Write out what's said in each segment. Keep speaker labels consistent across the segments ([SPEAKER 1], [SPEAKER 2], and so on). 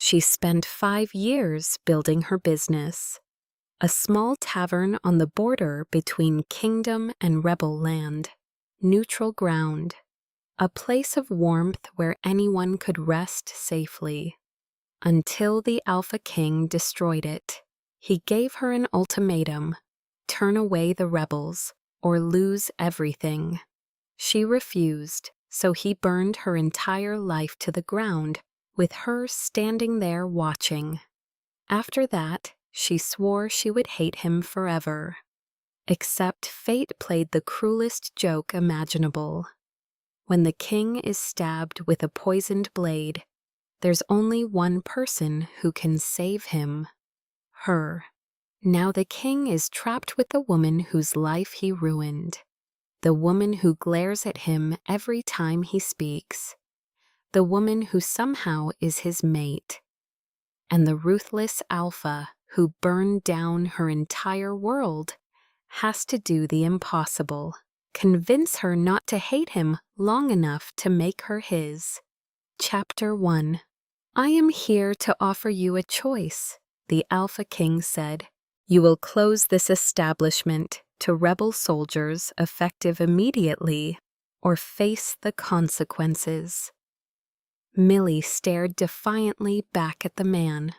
[SPEAKER 1] She spent 5 years building her business. A small tavern on the border between kingdom and rebel land. Neutral ground. A place of warmth where anyone could rest safely. Until the Alpha King destroyed it. He gave her an ultimatum: turn away the rebels, or lose everything. She refused, so he burned her entire life to the ground, with her standing there watching. After that, she swore she would hate him forever. Except fate played the cruelest joke imaginable. When the king is stabbed with a poisoned blade, there's only one person who can save him. Her. Now the king is trapped with the woman whose life he ruined. The woman who glares at him every time he speaks. The woman who somehow is his mate. And the ruthless Alpha who burned down her entire world has to do the impossible. Convince her not to hate him long enough to make her his. Chapter 1. I am here to offer you a choice, the Alpha King said. You will close this establishment to rebel soldiers effective immediately, or face the consequences. Millie stared defiantly back at the man.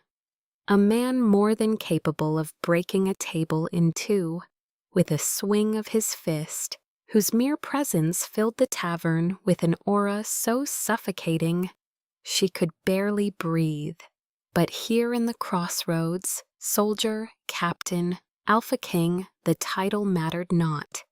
[SPEAKER 1] A man more than capable of breaking a table in two, with a swing of his fist, whose mere presence filled the tavern with an aura so suffocating she could barely breathe. But here in the crossroads, soldier, captain, Alpha King, the title mattered not.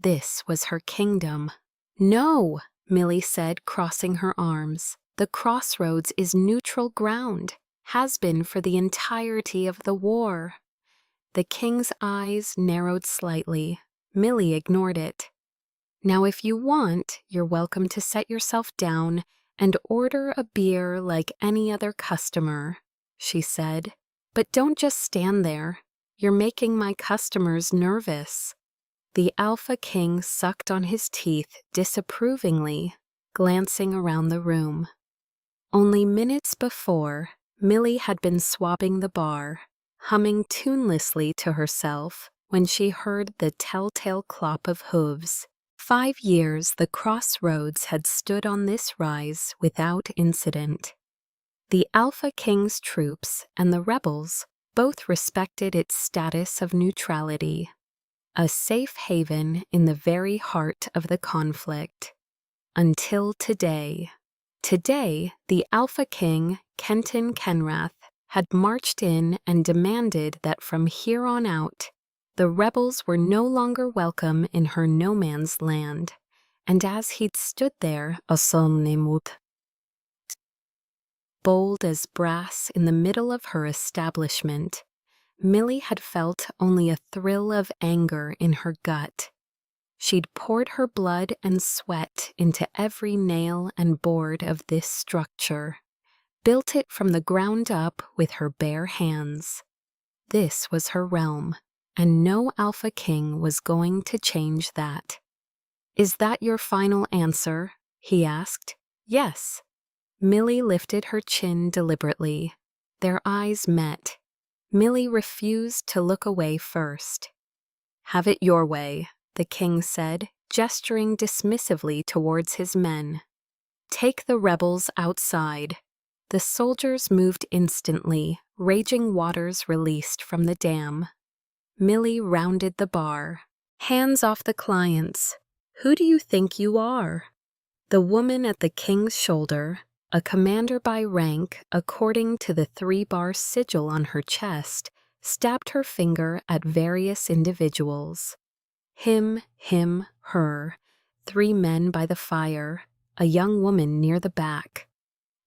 [SPEAKER 1] This was her kingdom. No, Millie said, crossing her arms. The crossroads is neutral ground, has been for the entirety of the war. The king's eyes narrowed slightly. Millie ignored it. Now if you want, you're welcome to set yourself down and order a beer like any other customer, she said. But don't just stand there. You're making my customers nervous. The Alpha King sucked on his teeth disapprovingly, glancing around the room. Only minutes before, Millie had been swabbing the bar, humming tunelessly to herself when she heard the telltale clop of hooves. 5 years the crossroads had stood on this rise without incident. The Alpha King's troops and the rebels both respected its status of neutrality, a safe haven in the very heart of the conflict. Until today. Today, the Alpha King, Kenton Kenrath, had marched in and demanded that from here on out, the rebels were no longer welcome in her no-man's land, and as he'd stood there, bold as brass in the middle of her establishment, Millie had felt only a thrill of anger in her gut. She'd poured her blood and sweat into every nail and board of this structure, built it from the ground up with her bare hands. This was her realm, and no Alpha King was going to change that. Is that your final answer? He asked. Yes. Millie lifted her chin deliberately. Their eyes met. Millie refused to look away first. Have it your way, the king said, gesturing dismissively towards his men. Take the rebels outside. The soldiers moved instantly, raging waters released from the dam. Millie rounded the bar. Hands off the clients. Who do you think you are? The woman at the king's shoulder, a commander by rank according to the 3-bar sigil on her chest, stabbed her finger at various individuals. Him, her, 3 men by the fire, a young woman near the back.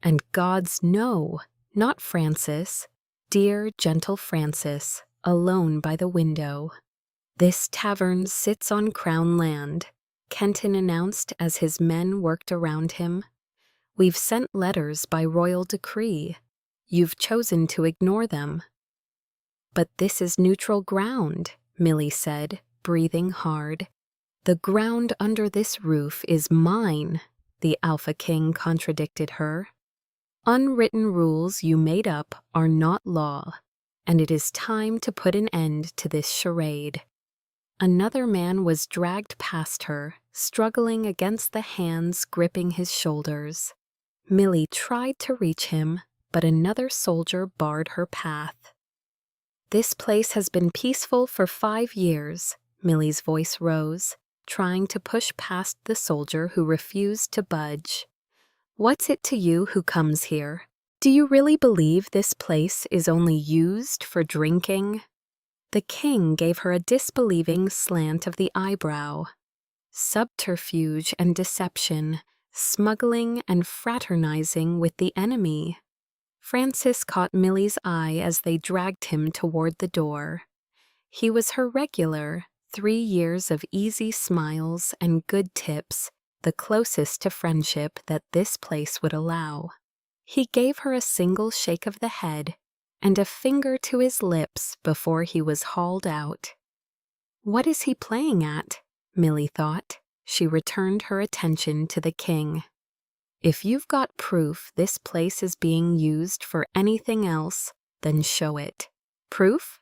[SPEAKER 1] And God's no, not Francis, dear gentle Francis, alone by the window. This tavern sits on Crown land, Kenton announced as his men worked around him. We've sent letters by royal decree. You've chosen to ignore them. But this is neutral ground, Millie said, breathing hard. The ground under this roof is mine, the Alpha King contradicted her. Unwritten rules you made up are not law, and it is time to put an end to this charade. Another man was dragged past her, struggling against the hands gripping his shoulders. Millie tried to reach him, but another soldier barred her path. "This place has been peaceful for 5 years," Millie's voice rose, trying to push past the soldier who refused to budge. "What's it to you who comes here? Do you really believe this place is only used for drinking?" The king gave her a disbelieving slant of the eyebrow. Subterfuge and deception, smuggling and fraternizing with the enemy. Francis caught Millie's eye as they dragged him toward the door. He was her regular, 3 years of easy smiles and good tips, the closest to friendship that this place would allow. He gave her a single shake of the head and a finger to his lips before he was hauled out. What is he playing at? Millie thought. She returned her attention to the king. If you've got proof this place is being used for anything else, then show it. Proof?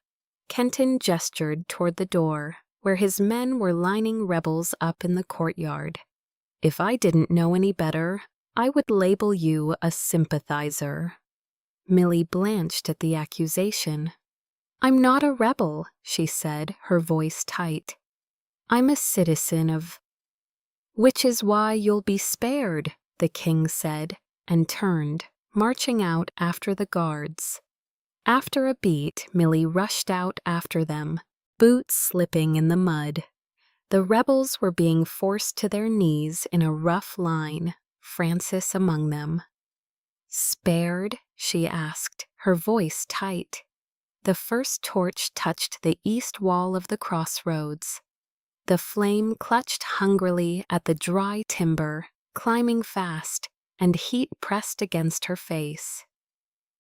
[SPEAKER 1] Kenton gestured toward the door, where his men were lining rebels up in the courtyard. If I didn't know any better, I would label you a sympathizer. Millie blanched at the accusation. I'm not a rebel, she said, her voice tight. I'm a citizen of... Which is why you'll be spared, the king said, and turned, marching out after the guards. After a beat, Millie rushed out after them, boots slipping in the mud. The rebels were being forced to their knees in a rough line, Francis among them. Spared? She asked, her voice tight. The first torch touched the east wall of the crossroads. The flame clutched hungrily at the dry timber, climbing fast, and heat pressed against her face.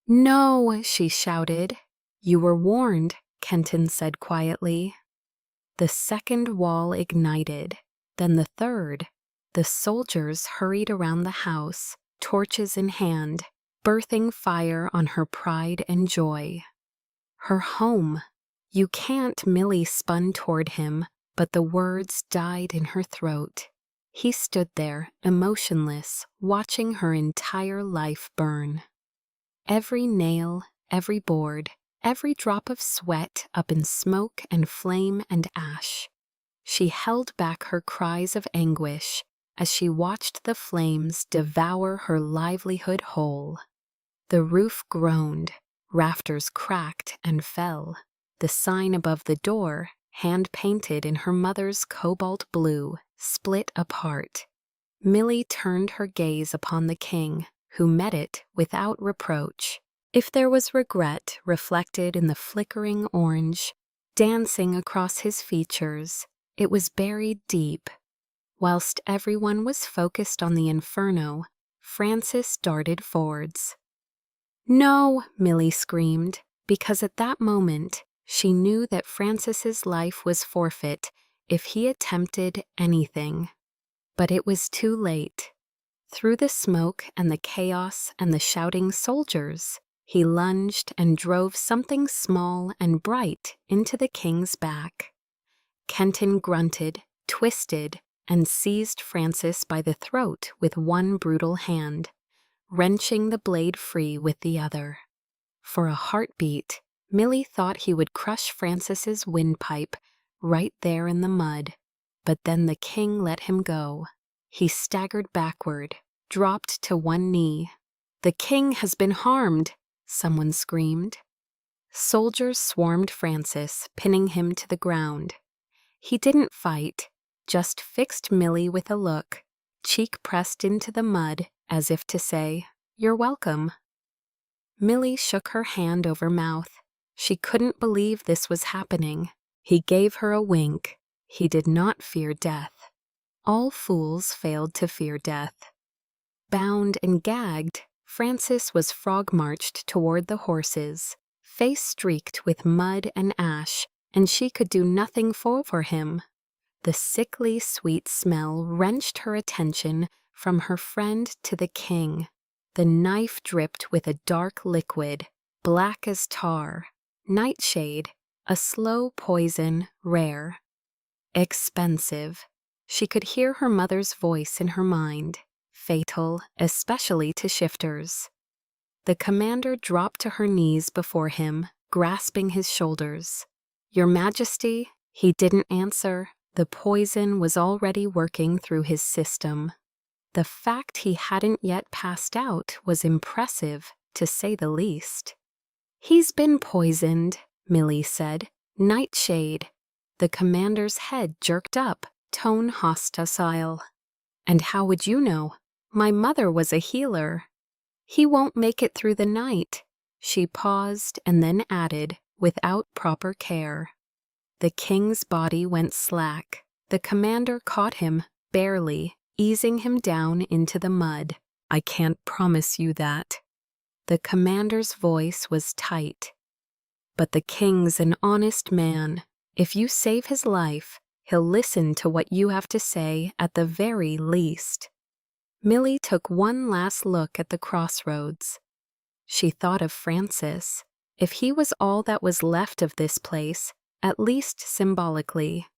[SPEAKER 1] No, she shouted. You were warned, Kenton said quietly. The second wall ignited, then the third. The soldiers hurried around the house, torches in hand, birthing fire on her pride and joy. Her home. You can't, Millie spun toward him, but the words died in her throat. He stood there, emotionless, watching her entire life burn. Every nail, every board, every drop of sweat up in smoke and flame and ash. She held back her cries of anguish as she watched the flames devour her livelihood whole. The roof groaned, rafters cracked and fell. The sign above the door, hand-painted in her mother's cobalt blue, split apart. Millie turned her gaze upon the king, who met it without reproach. If there was regret reflected in the flickering orange, dancing across his features, it was buried deep. Whilst everyone was focused on the inferno, Francis darted forwards. No, Millie screamed, because at that moment she knew that Francis's life was forfeit if he attempted anything. But it was too late. Through the smoke and the chaos and the shouting soldiers, he lunged and drove something small and bright into the king's back. Kenton grunted, twisted, and seized Francis by the throat with one brutal hand, wrenching the blade free with the other. For a heartbeat, Millie thought he would crush Francis's windpipe right there in the mud, but then the king let him go. He staggered backward, dropped to one knee. The king has been harmed, someone screamed. Soldiers swarmed Francis, pinning him to the ground. He didn't fight, just fixed Millie with a look, cheek pressed into the mud as if to say, "You're welcome." Millie shook her hand over mouth. She couldn't believe this was happening. He gave her a wink. He did not fear death. All fools failed to fear death. Bound and gagged, Francis was frog-marched toward the horses, face streaked with mud and ash, and she could do nothing for him. The sickly sweet smell wrenched her attention from her friend to the king. The knife dripped with a dark liquid, black as tar. Nightshade, a slow poison, rare. Expensive. She could hear her mother's voice in her mind. Fatal, especially to shifters. The commander dropped to her knees before him, grasping his shoulders. "Your Majesty," he didn't answer. The poison was already working through his system. The fact he hadn't yet passed out was impressive, to say the least. "He's been poisoned," Millie said. "Nightshade." The commander's head jerked up, tone hostile. "And how would you know? My mother was a healer." "He won't make it through the night." She paused and then added, without proper care. The king's body went slack. The commander caught him, barely, easing him down into the mud. "I can't promise you that." The commander's voice was tight. "But the king's an honest man. If you save his life, he'll listen to what you have to say at the very least." Millie took one last look at the crossroads. She thought of Francis. If he was all that was left of this place, at least symbolically.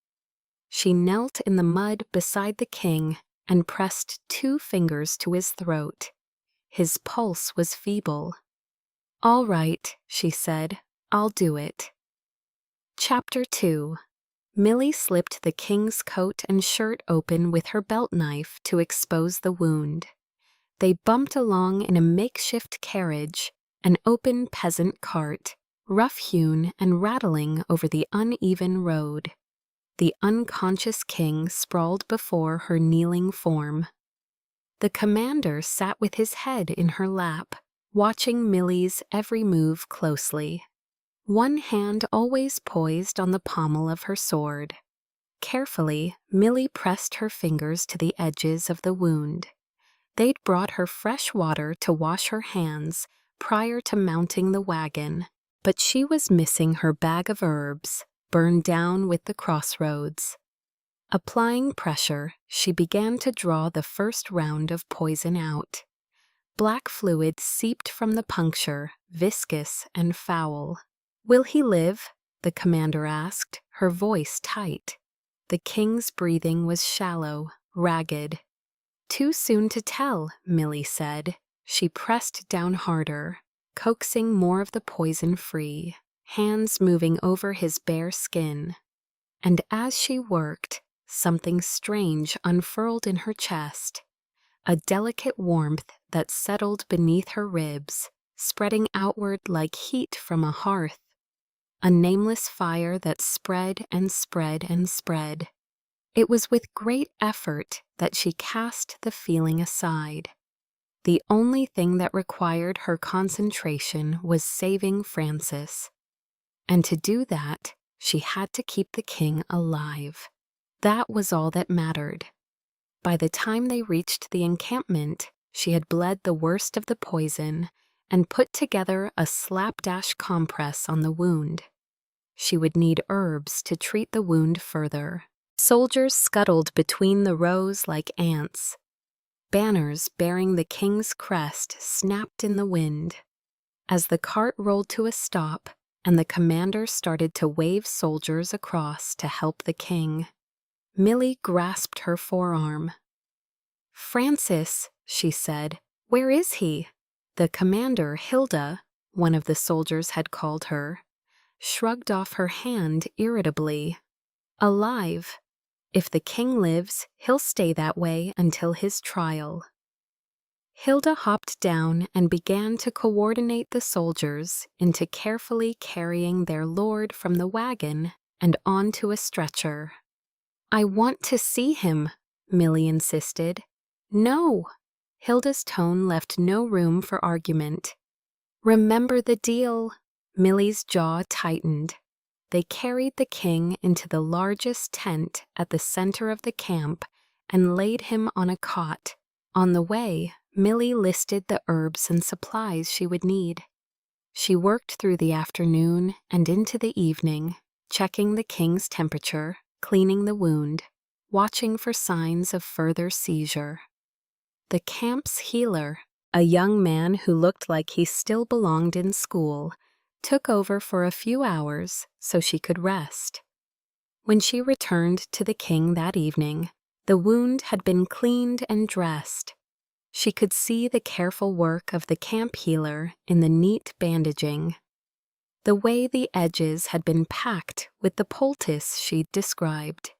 [SPEAKER 1] She knelt in the mud beside the king and pressed 2 fingers to his throat. His pulse was feeble. "All right," she said. "I'll do it." Chapter 2. Millie slipped the king's coat and shirt open with her belt knife to expose the wound. They bumped along in a makeshift carriage, an open peasant cart, rough-hewn and rattling over the uneven road. The unconscious king sprawled before her kneeling form. The commander sat with his head in her lap, watching Millie's every move closely. One hand always poised on the pommel of her sword. Carefully, Millie pressed her fingers to the edges of the wound. They'd brought her fresh water to wash her hands prior to mounting the wagon, but she was missing her bag of herbs, burned down with the crossroads. Applying pressure, she began to draw the first round of poison out. Black fluid seeped from the puncture, viscous and foul. "Will he live?" the commander asked, her voice tight. The king's breathing was shallow, ragged. "Too soon to tell," Millie said. She pressed down harder, coaxing more of the poison free, hands moving over his bare skin. And as she worked, something strange unfurled in her chest. A delicate warmth that settled beneath her ribs, spreading outward like heat from a hearth. A nameless fire that spread and spread and spread. It was with great effort that she cast the feeling aside. The only thing that required her concentration was saving Francis. And to do that, she had to keep the king alive. That was all that mattered. By the time they reached the encampment, she had bled the worst of the poison and put together a slapdash compress on the wound. She would need herbs to treat the wound further. Soldiers scuttled between the rows like ants. Banners bearing the king's crest snapped in the wind. As the cart rolled to a stop and the commander started to wave soldiers across to help the king, Millie grasped her forearm. "Francis," she said, "where is he?" The commander, Hilda, one of the soldiers had called her, shrugged off her hand irritably. "Alive. If the king lives, he'll stay that way until his trial." Hilda hopped down and began to coordinate the soldiers into carefully carrying their lord from the wagon and onto a stretcher. "I want to see him," Millie insisted. "No." Hilda's tone left no room for argument. "Remember the deal." Millie's jaw tightened. They carried the king into the largest tent at the center of the camp and laid him on a cot. On the way, Millie listed the herbs and supplies she would need. She worked through the afternoon and into the evening, checking the king's temperature, cleaning the wound, watching for signs of further seizure. The camp's healer, A young man who looked like he still belonged in school took over for a few hours so she could rest. When she returned to the king that evening, the wound had been cleaned and dressed. She could see the careful work of the camp healer in the neat bandaging. The way the edges had been packed with the poultice she'd described.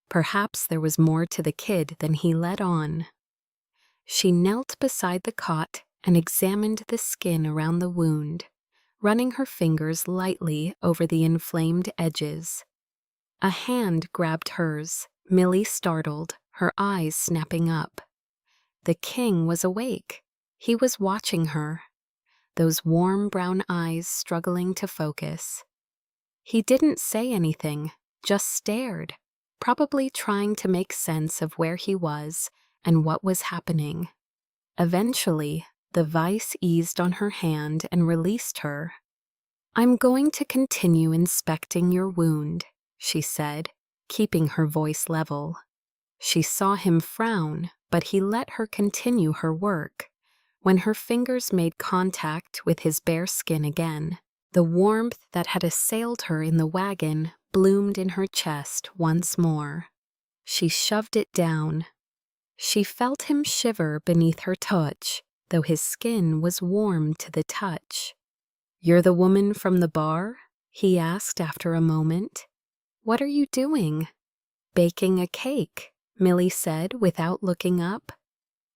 [SPEAKER 1] Perhaps there was more to the kid than he let on. She knelt beside the cot and examined the skin around the wound, running her fingers lightly over the inflamed edges. A hand grabbed hers, Millie startled, her eyes snapping up. The king was awake. He was watching her, those warm brown eyes struggling to focus. He didn't say anything, just stared, probably trying to make sense of where he was and what was happening. Eventually, the vice eased on her hand and released her. "I'm going to continue inspecting your wound," she said, keeping her voice level. She saw him frown, but he let her continue her work. When her fingers made contact with his bare skin again, the warmth that had assailed her in the wagon bloomed in her chest once more. She shoved it down. She felt him shiver beneath her touch, though his skin was warm to the touch. "You're the woman from the bar?" he asked after a moment. "What are you doing?" "Baking a cake," Millie said without looking up.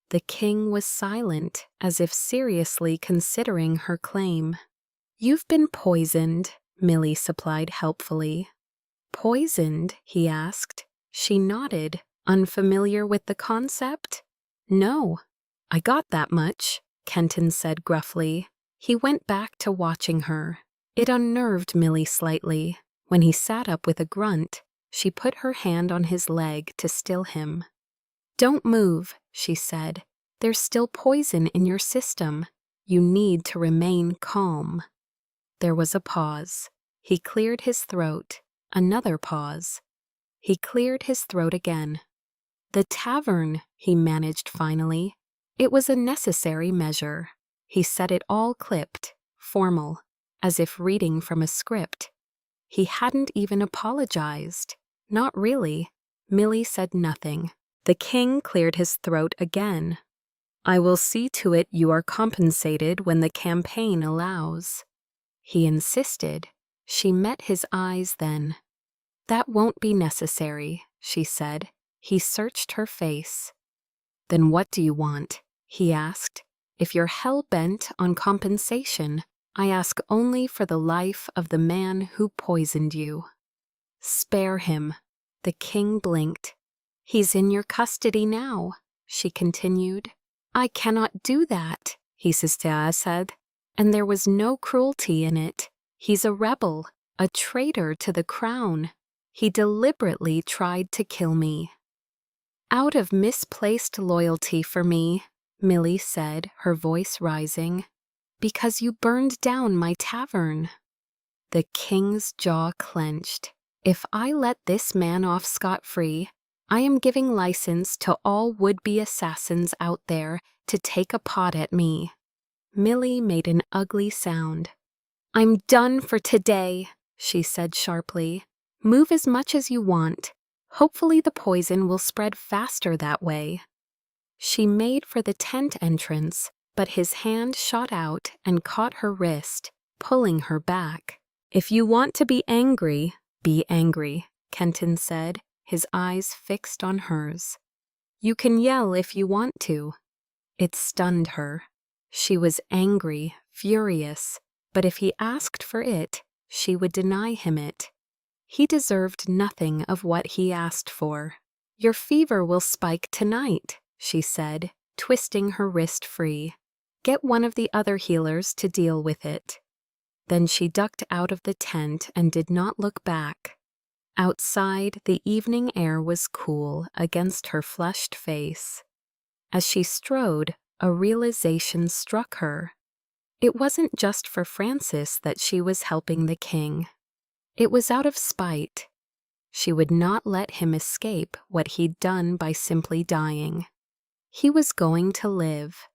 [SPEAKER 1] The king was silent, as if seriously considering her claim. "You've been poisoned," Millie supplied helpfully. "Poisoned?" he asked. She nodded, unfamiliar with the concept. "No, I got that much," Kenton said gruffly. He went back to watching her. It unnerved Millie slightly. When he sat up with a grunt, she put her hand on his leg to still him. "Don't move," she said. "There's still poison in your system. You need to remain calm." There was a pause. He cleared his throat. Another pause. He cleared his throat again. "The tavern," he managed finally. It was a necessary measure. He said it all clipped, formal, as if reading from a script. He hadn't even apologized. Not really. Millie said nothing. The king cleared his throat again. "I will see to it you are compensated when the campaign allows." He insisted. She met his eyes then. "That won't be necessary," she said. He searched her face. "Then what do you want?" he asked. "If you're hell-bent on compensation, I ask only for the life of the man who poisoned you." "Spare him." The king blinked. "He's in your custody now," she continued. "I cannot do that," he said, "and there was no cruelty in it. He's a rebel, a traitor to the crown. He deliberately tried to kill me." "Out of misplaced loyalty for me," Millie said, her voice rising, "because you burned down my tavern." The king's jaw clenched. "If I let this man off scot-free, I am giving license to all would-be assassins out there to take a pot at me." Millie made an ugly sound. "I'm done for today," she said sharply. "Move as much as you want. Hopefully the poison will spread faster that way." She made for the tent entrance, but his hand shot out and caught her wrist, pulling her back. "If you want to be angry, Kenton said, his eyes fixed on hers. "You can yell if you want to." It stunned her. She was angry, furious, but if he asked for it, she would deny him it. He deserved nothing of what he asked for. "Your fever will spike tonight," she said, twisting her wrist free. "Get one of the other healers to deal with it." Then she ducked out of the tent and did not look back. Outside, the evening air was cool against her flushed face. As she strode, a realization struck her. It wasn't just for Francis that she was helping the king. It was out of spite. She would not let him escape what he'd done by simply dying. He was going to live.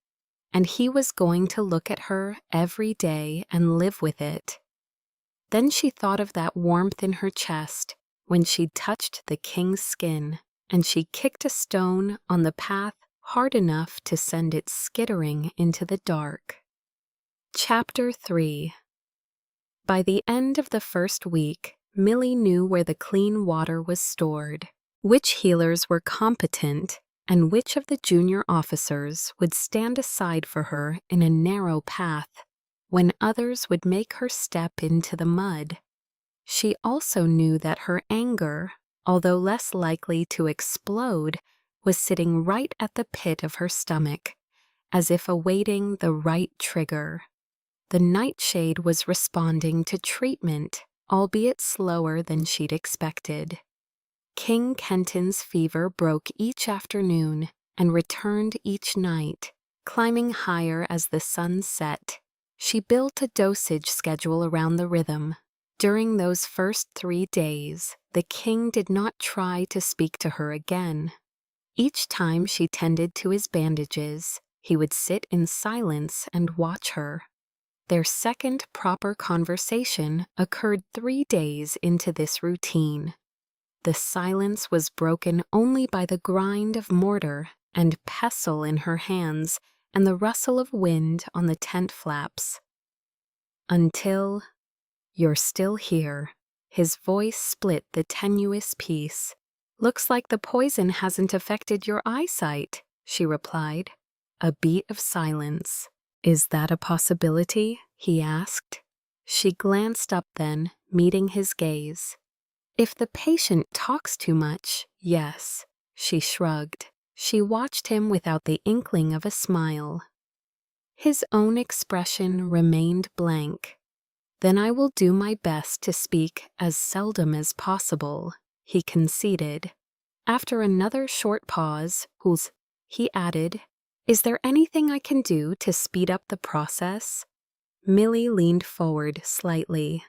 [SPEAKER 1] and he was going to look at her every day and live with it. Then she thought of that warmth in her chest when she touched the king's skin, and she kicked a stone on the path hard enough to send it skittering into the dark. Chapter 3. By the end of the first week, Millie knew where the clean water was stored, which healers were competent, and which of the junior officers would stand aside for her in a narrow path when others would make her step into the mud. She also knew that her anger, although less likely to explode, was sitting right at the pit of her stomach, as if awaiting the right trigger. The nightshade was responding to treatment, albeit slower than she'd expected. King Kenton's fever broke each afternoon and returned each night, climbing higher as the sun set. She built a dosage schedule around the rhythm. During those first 3 days, the king did not try to speak to her again. Each time she tended to his bandages, he would sit in silence and watch her. Their second proper conversation occurred 3 days into this routine. The silence was broken only by the grind of mortar and pestle in her hands and the rustle of wind on the tent flaps. Until, "You're still here." His voice split the tenuous peace. "Looks like the poison hasn't affected your eyesight," she replied. A beat of silence. "Is that a possibility?" he asked. She glanced up then, meeting his gaze. "If the patient talks too much, yes," she shrugged. She watched him without the inkling of a smile. His own expression remained blank. "Then I will do my best to speak as seldom as possible," he conceded. After another short pause, he added, "Is there anything I can do to speed up the process?" Millie leaned forward slightly.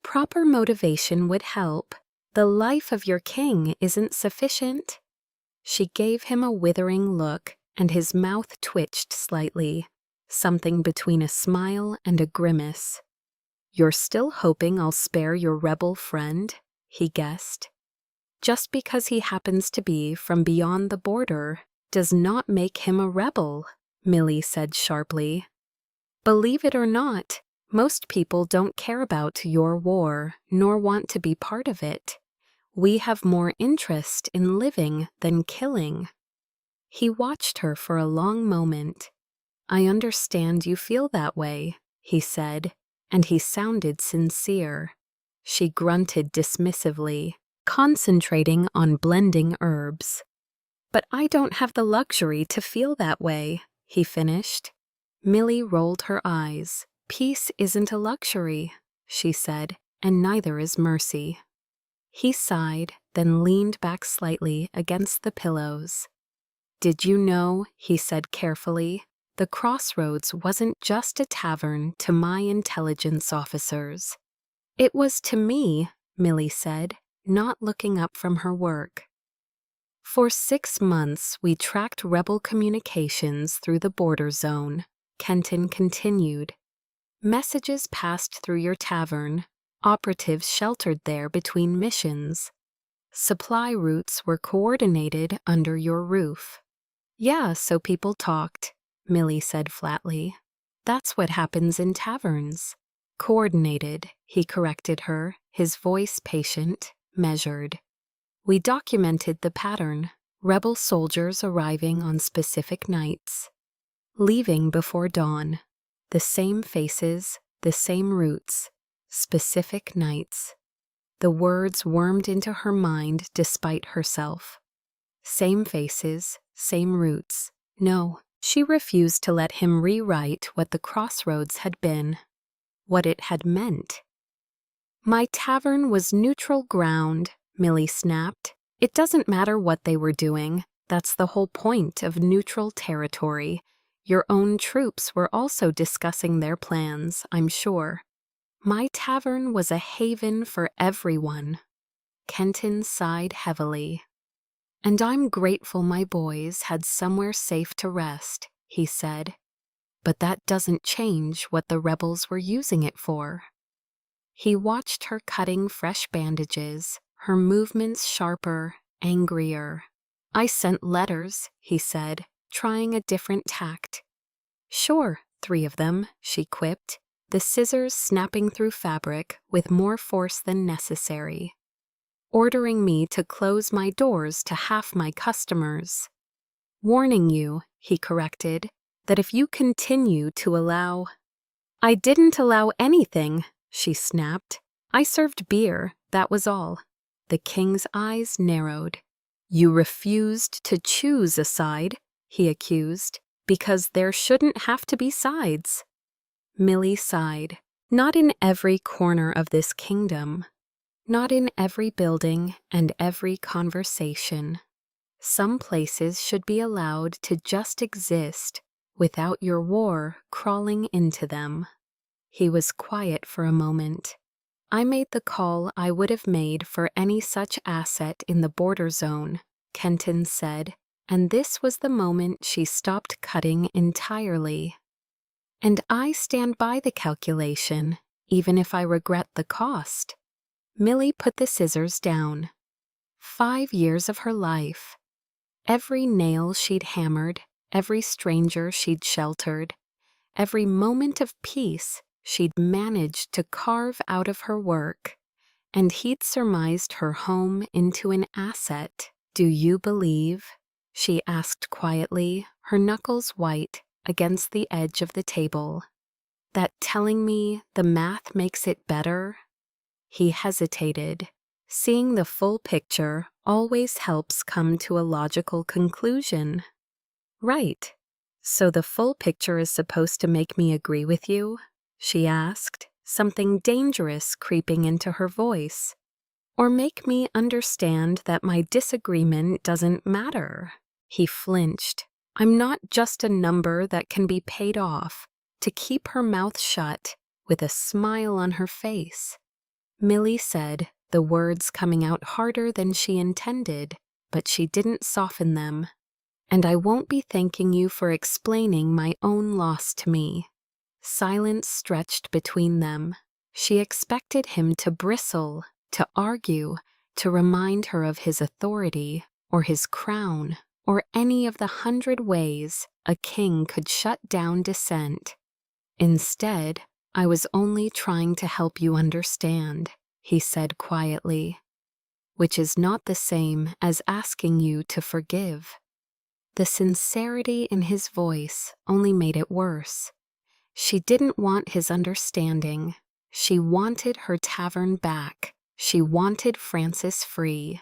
[SPEAKER 1] "Proper motivation would help. The life of your king isn't sufficient." She gave him a withering look, and his mouth twitched slightly, something between a smile and a grimace. "You're still hoping I'll spare your rebel friend?" he guessed. "Just because he happens to be from beyond the border does not make him a rebel," Millie said sharply. "Believe it or not, most people don't care about your war nor want to be part of it. We have more interest in living than killing." He watched her for a long moment. "I understand you feel that way," he said, and he sounded sincere. She grunted dismissively, concentrating on blending herbs. "But I don't have the luxury to feel that way," he finished. Millie rolled her eyes. "Peace isn't a luxury," she said, "and neither is mercy." He sighed, then leaned back slightly against the pillows. "Did you know," he said carefully, "the Crossroads wasn't just a tavern to my intelligence officers." "It was to me," Millie said, not looking up from her work. "For 6 months we tracked rebel communications through the border zone," Kenton continued. "Messages passed through your tavern, operatives sheltered there between missions. Supply routes were coordinated under your roof." "Yeah, so people talked," Millie said flatly. "That's what happens in taverns." "Coordinated," he corrected her, his voice patient, measured. "We documented the pattern, rebel soldiers arriving on specific nights, leaving before dawn. The same faces, the same routes, specific nights." The words wormed into her mind despite herself. Same faces, same routes. No, she refused to let him rewrite what the Crossroads had been, what it had meant. "My tavern was neutral ground," Millie snapped. "It doesn't matter what they were doing. That's the whole point of neutral territory. Your own troops were also discussing their plans, I'm sure. My tavern was a haven for everyone." Kenton sighed heavily. "And I'm grateful my boys had somewhere safe to rest," he said. but that doesn't change what the rebels were using it for. He watched her cutting fresh bandages, her movements sharper, angrier. I sent letters, he said, trying a different tact. Sure, 3 of them, she quipped, the scissors snapping through fabric with more force than necessary. Ordering me to close my doors to half my customers. Warning you, he corrected, that if you continue to allow— I didn't allow anything, she snapped. I served beer, that was all. The king's eyes narrowed. You refused to choose a side, he accused, because there shouldn't have to be sides. Millie sighed. Not in every corner of this kingdom. Not in every building and every conversation. Some places should be allowed to just exist without your war crawling into them. He was quiet for a moment. I made the call I would have made for any such asset in the border zone, Kenton said, and this was the moment she stopped cutting entirely. And I stand by the calculation, even if I regret the cost. Millie put the scissors down. 5 years of her life. Every nail she'd hammered, every stranger she'd sheltered, every moment of peace she'd managed to carve out of her work, and he'd surmised her home into an asset. Do you believe? She asked quietly, her knuckles white against the edge of the table. That telling me the math makes it better? He hesitated. Seeing the full picture always helps come to a logical conclusion. Right. So the full picture is supposed to make me agree with you? She asked, something dangerous creeping into her voice. Or make me understand that my disagreement doesn't matter? He flinched. I'm not just a number that can be paid off, to keep her mouth shut, with a smile on her face. Millie said, the words coming out harder than she intended, but she didn't soften them. And I won't be thanking you for explaining my own loss to me. Silence stretched between them. She expected him to bristle, to argue, to remind her of his authority, or his crown, or any of the 100 ways a king could shut down dissent. Instead, I was only trying to help you understand, he said quietly, which is not the same as asking you to forgive. The sincerity in his voice only made it worse. She didn't want his understanding. She wanted her tavern back. She wanted Francis free.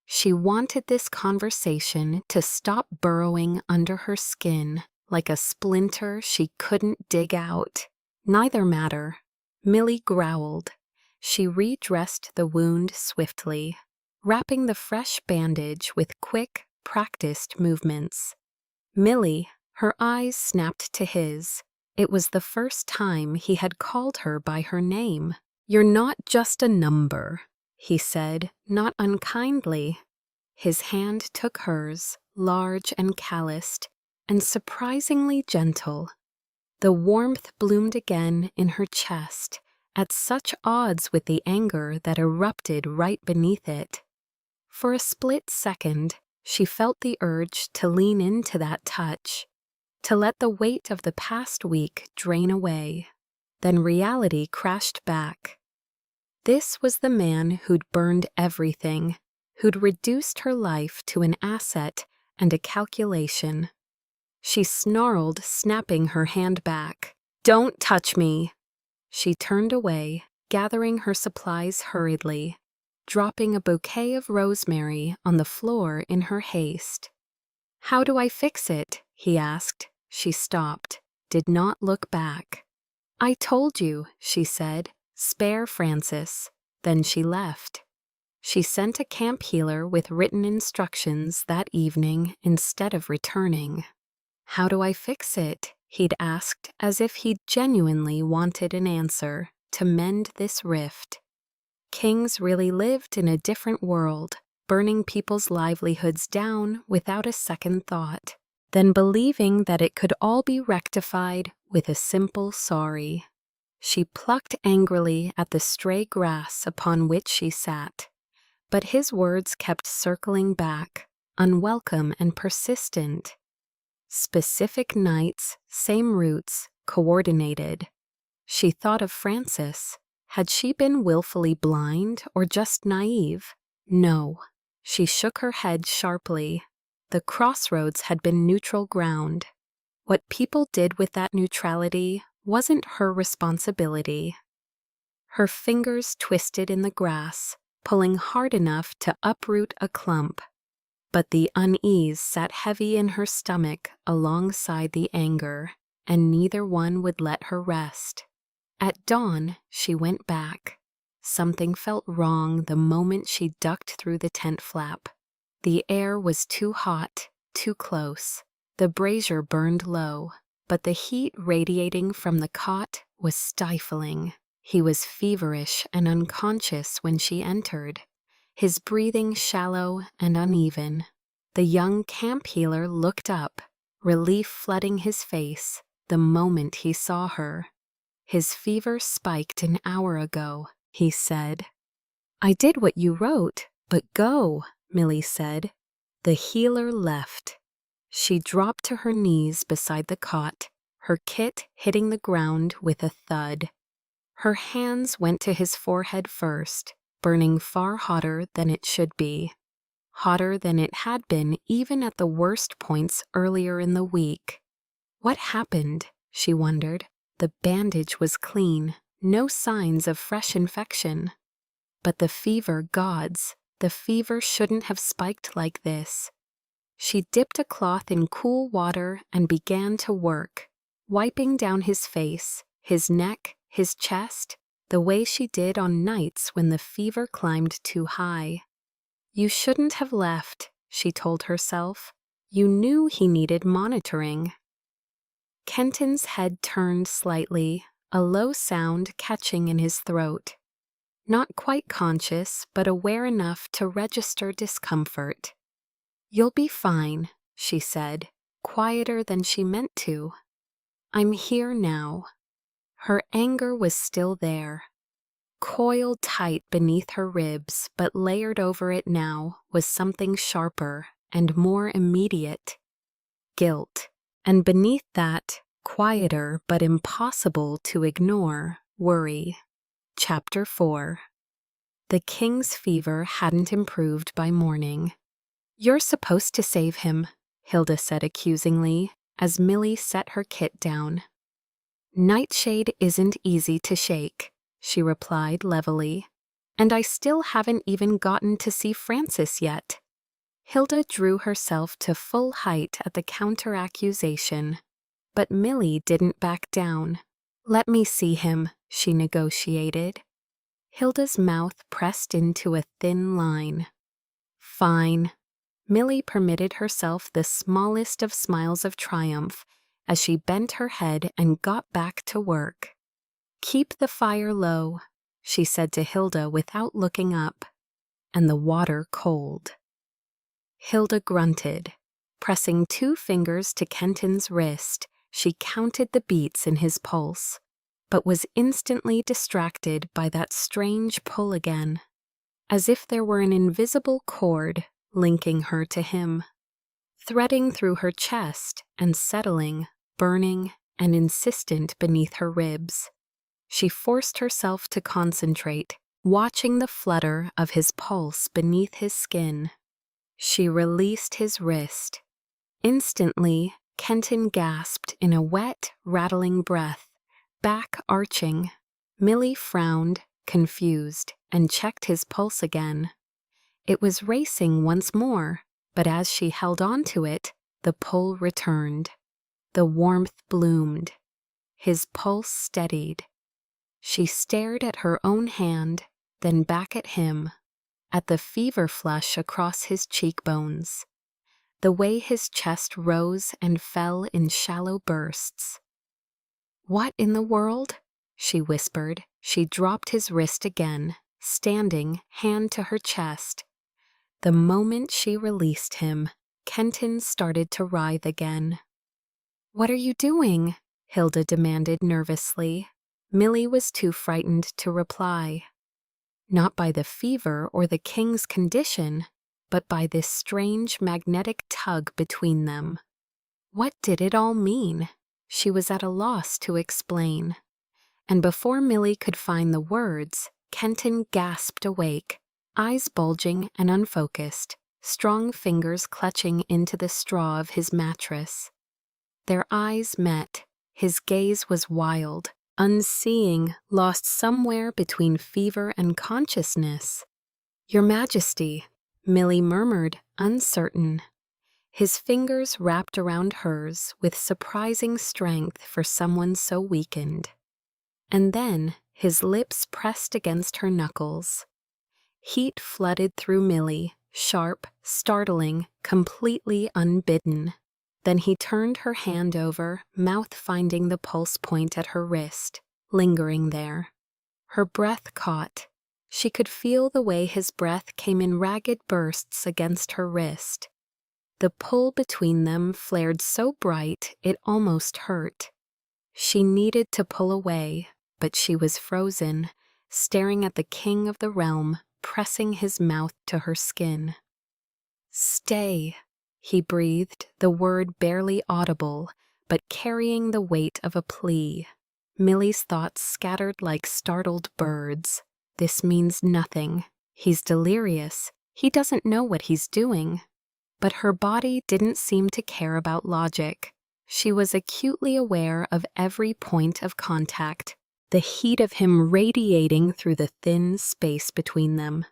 [SPEAKER 1] She wanted this conversation to stop burrowing under her skin like a splinter she couldn't dig out. Neither matter. Millie growled. She redressed the wound swiftly, wrapping the fresh bandage with quick, practiced movements. Millie, her eyes snapped to his. It was the first time he had called her by her name. You're not just a number, he said, not unkindly. His hand took hers, large and calloused, and surprisingly gentle. The warmth bloomed again in her chest, at such odds with the anger that erupted right beneath it. For a split second, she felt the urge to lean into that touch, to let the weight of the past week drain away. Then reality crashed back. This was the man who'd burned everything, who'd reduced her life to an asset and a calculation. She snarled, snapping her hand back. Don't touch me! She turned away, gathering her supplies hurriedly, dropping a bouquet of rosemary on the floor in her haste. How do I fix it? He asked. She stopped, did not look back. I told you, she said. Spare Francis. Then she left. She sent a camp healer with written instructions that evening instead of returning. How do I fix it? He'd asked, as if he'd genuinely wanted an answer to mend this rift. Kings really lived in a different world, burning people's livelihoods down without a second thought, then believing that it could all be rectified with a simple sorry. She plucked angrily at the stray grass upon which she sat, but his words kept circling back, unwelcome and persistent. Specific nights, same routes, coordinated. She thought of Frances. Had she been willfully blind or just naive? No. She shook her head sharply. The crossroads had been neutral ground. What people did with that neutrality wasn't her responsibility. Her fingers twisted in the grass, pulling hard enough to uproot a clump. But the unease sat heavy in her stomach alongside the anger, and neither one would let her rest. At dawn, she went back. Something felt wrong the moment she ducked through the tent flap. The air was too hot, too close. The brazier burned low, but the heat radiating from the cot was stifling. He was feverish and unconscious when she entered, his breathing shallow and uneven. The young camp healer looked up, relief flooding his face the moment he saw her. His fever spiked an hour ago, he said. I did what you wrote, but go, Millie said. The healer left. She dropped to her knees beside the cot, her kit hitting the ground with a thud. Her hands went to his forehead first, burning far hotter than it should be. Hotter than it had been even at the worst points earlier in the week. What happened? She wondered. The bandage was clean, no signs of fresh infection. But the fever gods, the fever shouldn't have spiked like this. She dipped a cloth in cool water and began to work, wiping down his face, his neck, his chest, the way she did on nights when the fever climbed too high. You shouldn't have left, she told herself. You knew he needed monitoring. Kenton's head turned slightly, a low sound catching in his throat. Not quite conscious, but aware enough to register discomfort. You'll be fine, she said, quieter than she meant to. I'm here now. Her anger was still there. Coiled tight beneath her ribs, but layered over it now was something sharper and more immediate. Guilt. And beneath that, quieter but impossible to ignore, worry. Chapter 4. The king's fever hadn't improved by morning. You're supposed to save him, Hilda said accusingly, as Millie set her kit down. Nightshade isn't easy to shake, she replied levelly, and I still haven't even gotten to see Frances yet. Hilda drew herself to full height at the counter-accusation, but Millie didn't back down. Let me see him, she negotiated. Hilda's mouth pressed into a thin line. Fine. Millie permitted herself the smallest of smiles of triumph as she bent her head and got back to work. Keep the fire low, she said to Hilda without looking up, and the water cold. Hilda grunted. Pressing 2 fingers to Kenton's wrist, she counted the beats in his pulse, but was instantly distracted by that strange pull again, as if there were an invisible cord linking her to him, threading through her chest and settling, burning and insistent beneath her ribs. She forced herself to concentrate, watching the flutter of his pulse beneath his skin. She released his wrist. Instantly, Kenton gasped in a wet, rattling breath, back arching. Millie frowned, confused, and checked his pulse again. It was racing once more, but as she held on to it, the pull returned. The warmth bloomed. His pulse steadied. She stared at her own hand, then back at him, at the fever flush across his cheekbones, the way his chest rose and fell in shallow bursts. What in the world? She whispered. She dropped his wrist again, standing, hand to her chest. The moment she released him, Kenton started to writhe again. What are you doing? Hilda demanded nervously. Millie was too frightened to reply. Not by the fever or the king's condition, but by this strange magnetic tug between them. What did it all mean? She was at a loss to explain. And before Millie could find the words, Kenton gasped awake, eyes bulging and unfocused, strong fingers clutching into the straw of his mattress. Their eyes met. His gaze was wild, unseeing, lost somewhere between fever and consciousness. "Your Majesty," Millie murmured, uncertain. His fingers wrapped around hers with surprising strength for someone so weakened. And then his lips pressed against her knuckles. Heat flooded through Millie, sharp, startling, completely unbidden. Then he turned her hand over, mouth finding the pulse point at her wrist, lingering there. Her breath caught. She could feel the way his breath came in ragged bursts against her wrist. The pull between them flared so bright it almost hurt. She needed to pull away, but she was frozen, staring at the king of the realm, pressing his mouth to her skin. "Stay," he breathed, the word barely audible, but carrying the weight of a plea. Millie's thoughts scattered like startled birds. This means nothing. He's delirious. He doesn't know what he's doing. But her body didn't seem to care about logic. She was acutely aware of every point of contact, the heat of him radiating through the thin space between them.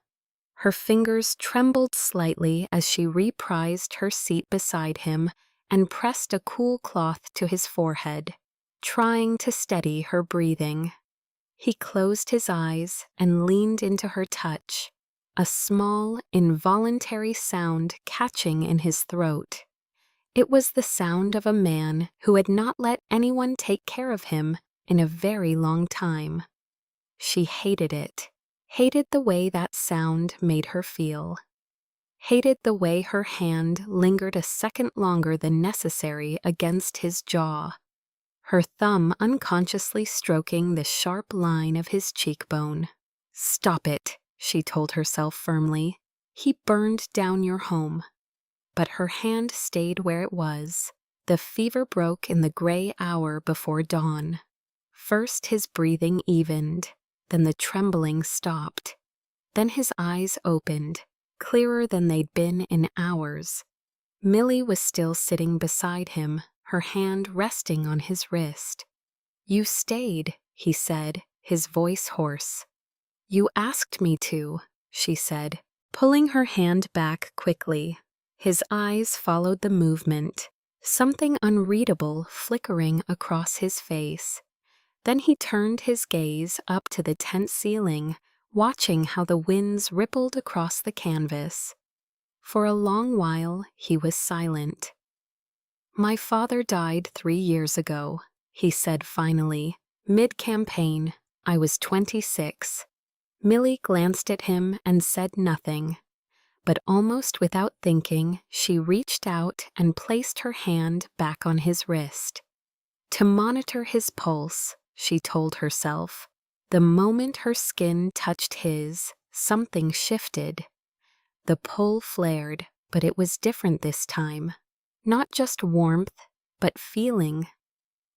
[SPEAKER 1] Her fingers trembled slightly as she reprised her seat beside him and pressed a cool cloth to his forehead, trying to steady her breathing. He closed his eyes and leaned into her touch, a small, involuntary sound catching in his throat. It was the sound of a man who had not let anyone take care of him in a very long time. She hated it, hated the way that sound made her feel. Hated the way her hand lingered a second longer than necessary against his jaw, her thumb unconsciously stroking the sharp line of his cheekbone. "Stop it," she told herself firmly. "He burned down your home." But her hand stayed where it was. The fever broke in the gray hour before dawn. First his breathing evened, then the trembling stopped. Then his eyes opened, clearer than they'd been in hours. Millie was still sitting beside him, her hand resting on his wrist. "You stayed," he said, his voice hoarse. "You asked me to," she said, pulling her hand back quickly. His eyes followed the movement, something unreadable flickering across his face. Then he turned his gaze up to the tent ceiling, watching how the winds rippled across the canvas. For a long while he was silent. "My father died 3 years ago," he said finally, mid-campaign. "I was 26. Millie glanced at him and said nothing. But almost without thinking, she reached out and placed her hand back on his wrist. To monitor his pulse, she told herself. The moment her skin touched his, something shifted. The pull flared, but it was different this time. Not just warmth, but feeling.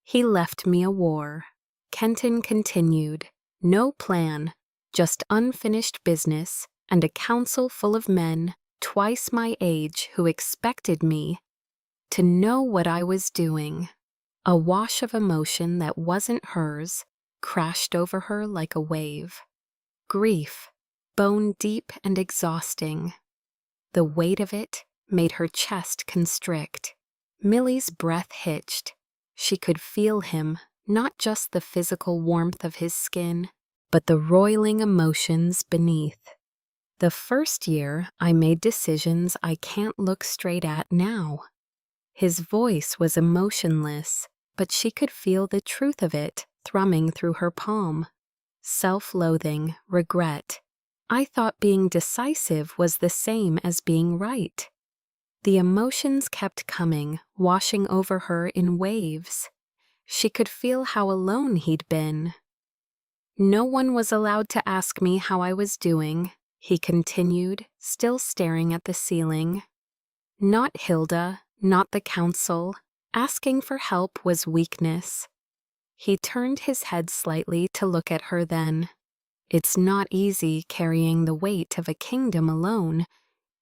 [SPEAKER 1] "He left me a war," Kenton continued. "No plan, just unfinished business and a council full of men twice my age who expected me to know what I was doing." A wash of emotion that wasn't hers crashed over her like a wave. Grief, bone deep and exhausting. The weight of it made her chest constrict. Millie's breath hitched. She could feel him, not just the physical warmth of his skin, but the roiling emotions beneath. "The first year I made decisions I can't look straight at now." His voice was emotionless, but she could feel the truth of it thrumming through her palm. Self-loathing, regret. "I thought being decisive was the same as being right." The emotions kept coming, washing over her in waves. She could feel how alone he'd been. No one was allowed to ask me how I was doing, he continued, still staring at the ceiling. Not Hilda, not the council. Asking for help was weakness. He turned his head slightly to look at her then. It's not easy carrying the weight of a kingdom alone,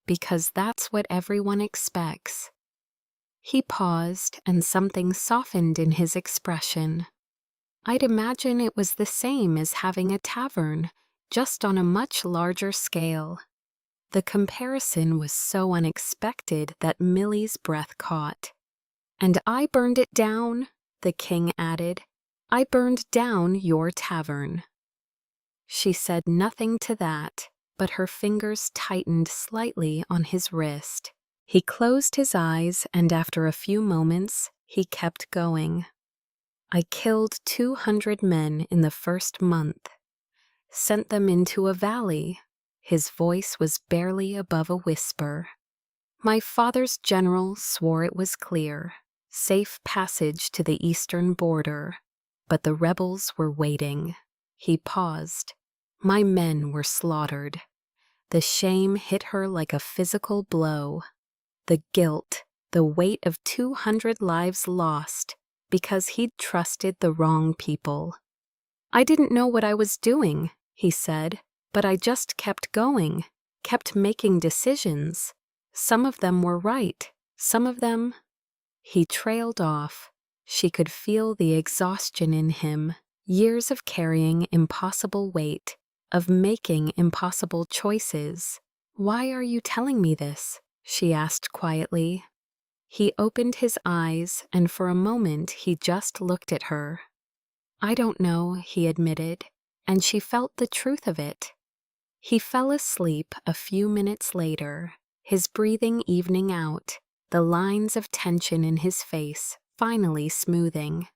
[SPEAKER 1] because that's what everyone expects. He paused, and something softened in his expression. I'd imagine it was the same as having a tavern, just on a much larger scale. The comparison was so unexpected that Millie's breath caught. And I burned it down, the king added. I burned down your tavern. She said nothing to that, but her fingers tightened slightly on his wrist. He closed his eyes, and after a few moments, he kept going. I killed 200 men in the first month. Sent them into a valley. His voice was barely above a whisper. My father's general swore it was clear, safe passage to the eastern border, but the rebels were waiting. He paused. My men were slaughtered. The shame hit her like a physical blow. The guilt, the weight of 200 lives lost because he'd trusted the wrong people. I didn't know what I was doing, he said, but I just kept going, kept making decisions. Some of them were right, some of them... He trailed off. She could feel the exhaustion in him, years of carrying impossible weight, of making impossible choices. Why are you telling me this? She asked quietly. He opened his eyes, and for a moment he just looked at her. I don't know, he admitted, and she felt the truth of it. He fell asleep a few minutes later, his breathing evening out, the lines of tension in his face finally smoothing.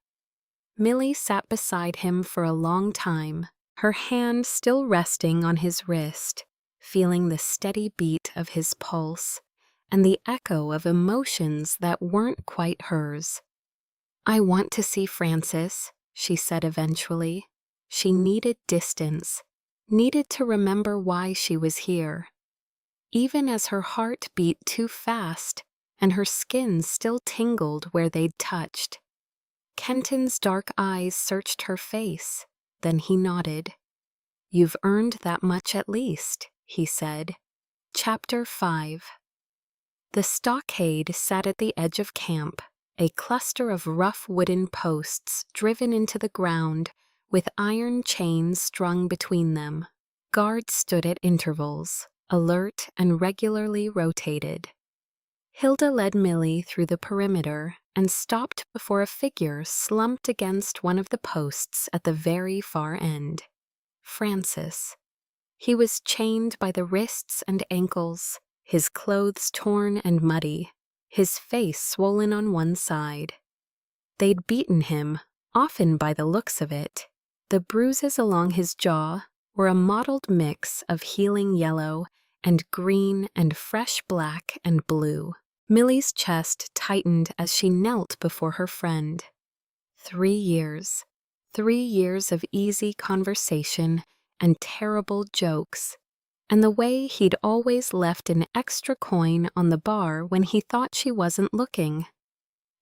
[SPEAKER 1] Millie sat beside him for a long time, her hand still resting on his wrist, feeling the steady beat of his pulse and the echo of emotions that weren't quite hers. I want to see Francis, she said eventually. She needed distance, needed to remember why she was here. Even as her heart beat too fast and her skin still tingled where they'd touched. Kenton's dark eyes searched her face, then he nodded. You've earned that much at least, he said. Chapter 5. The stockade sat at the edge of camp, a cluster of rough wooden posts driven into the ground with iron chains strung between them. Guards stood at intervals, alert and regularly rotated. Hilda led Millie through the perimeter and stopped before a figure slumped against one of the posts at the very far end. Francis. He was chained by the wrists and ankles, his clothes torn and muddy, his face swollen on one side. They'd beaten him, often by the looks of it. The bruises along his jaw were a mottled mix of healing yellow and green and fresh black and blue. Millie's chest tightened as she knelt before her friend. 3 years. 3 years of easy conversation and terrible jokes, and the way he'd always left an extra coin on the bar when he thought she wasn't looking.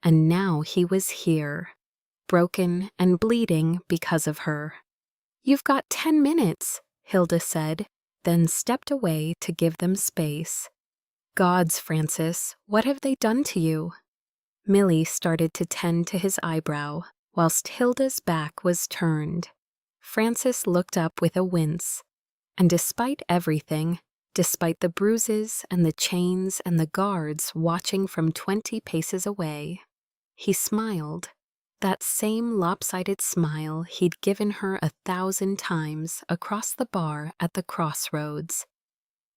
[SPEAKER 1] And now he was here, broken and bleeding because of her. You've got 10 minutes, Hilda said, then stepped away to give them space. Gods, Francis, what have they done to you? Millie started to tend to his eyebrow, whilst Hilda's back was turned. Francis looked up with a wince, and despite everything, despite the bruises and the chains and the guards watching from 20 paces away, he smiled, that same lopsided smile he'd given her 1,000 times across the bar at the crossroads.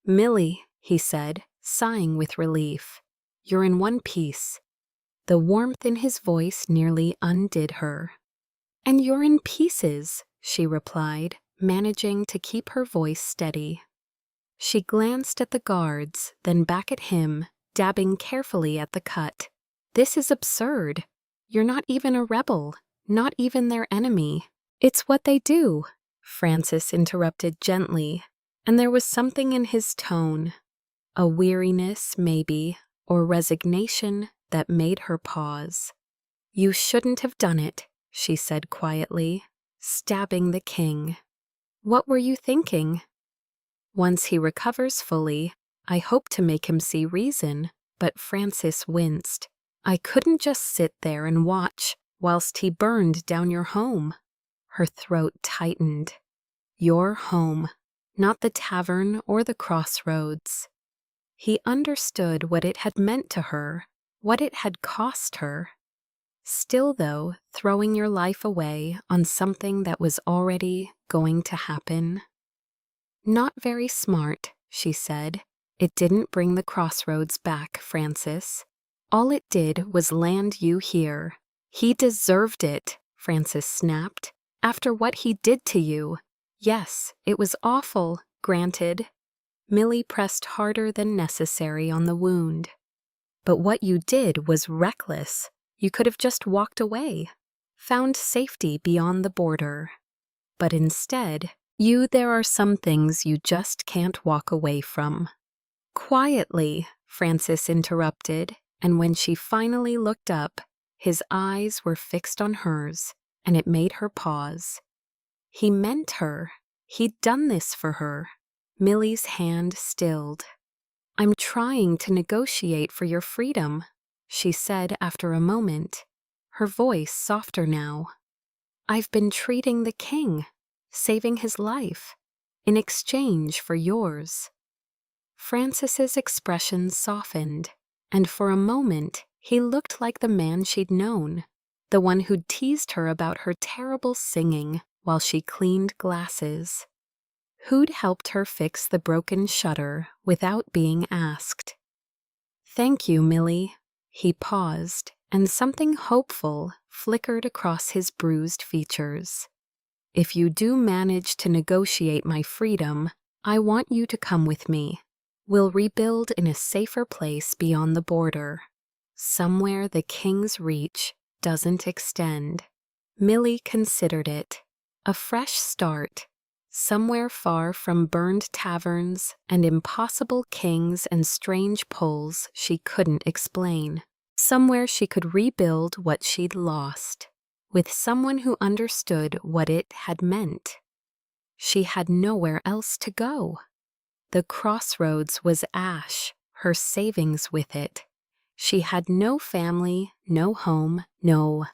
[SPEAKER 1] Millie, he said, sighing with relief, you're in one piece. The warmth in his voice nearly undid her. And you're in pieces, she replied, managing to keep her voice steady. She glanced at the guards, then back at him, dabbing carefully at the cut. This is absurd. You're not even a rebel. not even their enemy. It's what they do, Francis interrupted gently, and there was something in his tone, a weariness maybe, or resignation that made her pause. You shouldn't have done it, she said quietly, stabbing the king. What were you thinking? Once he recovers fully, I hope to make him see reason, but Francis winced. I couldn't just sit there and watch whilst he burned down your home. Her throat tightened. Your home, not the tavern or the crossroads. He understood what it had meant to her, what it had cost her. Still, though, throwing your life away on something that was already going to happen. Not very smart, she said. It didn't bring the crossroads back, Francis. All it did was land you here. He deserved it, Francis snapped. After what he did to you. Yes, it was awful, granted. Millie pressed harder than necessary on the wound. But what you did was reckless. You could have just walked away, found safety beyond the border. But instead, there are some things you just can't walk away from. Quietly, Francis interrupted, and when she finally looked up, his eyes were fixed on hers, and it made her pause. He meant her. He'd done this for her. Millie's hand stilled. I'm trying to negotiate for your freedom, she said after a moment, her voice softer now. I've been treating the king, saving his life, in exchange for yours. Francis's expression softened, and for a moment he looked like the man she'd known, the one who'd teased her about her terrible singing while she cleaned glasses. Who'd helped her fix the broken shutter without being asked. Thank you, Millie. He paused, and something hopeful flickered across his bruised features. If you do manage to negotiate my freedom, I want you to come with me. We'll rebuild in a safer place beyond the border, somewhere the king's reach doesn't extend. Millie considered it. A fresh start, somewhere far from burned taverns and impossible kings and strange pulls she couldn't explain. Somewhere she could rebuild what she'd lost, with someone who understood what it had meant. She had nowhere else to go. The crossroads was ash, her savings with it. She had no family, no home, no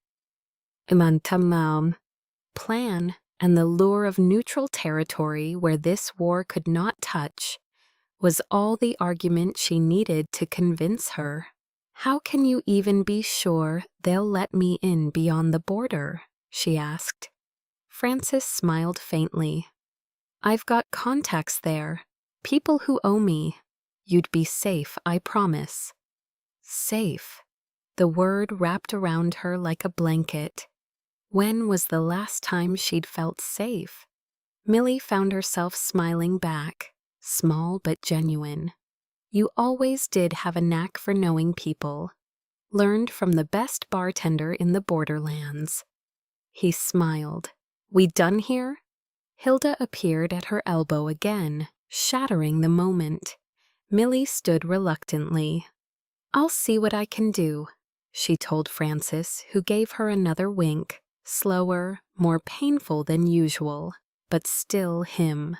[SPEAKER 1] plan, and the lure of neutral territory where this war could not touch was all the argument she needed to convince her. How can you even be sure they'll let me in beyond the border? She asked. Francis smiled faintly. I've got contacts there, people who owe me. You'd be safe, I promise. Safe. The word wrapped around her like a blanket. When was the last time she'd felt safe? Millie found herself smiling back, small but genuine. You always did have a knack for knowing people. Learned from the best bartender in the borderlands. He smiled. We done here? Hilda appeared at her elbow again, shattering the moment. Millie stood reluctantly. I'll see what I can do, she told Francis, who gave her another wink. Slower, more painful than usual, but still him.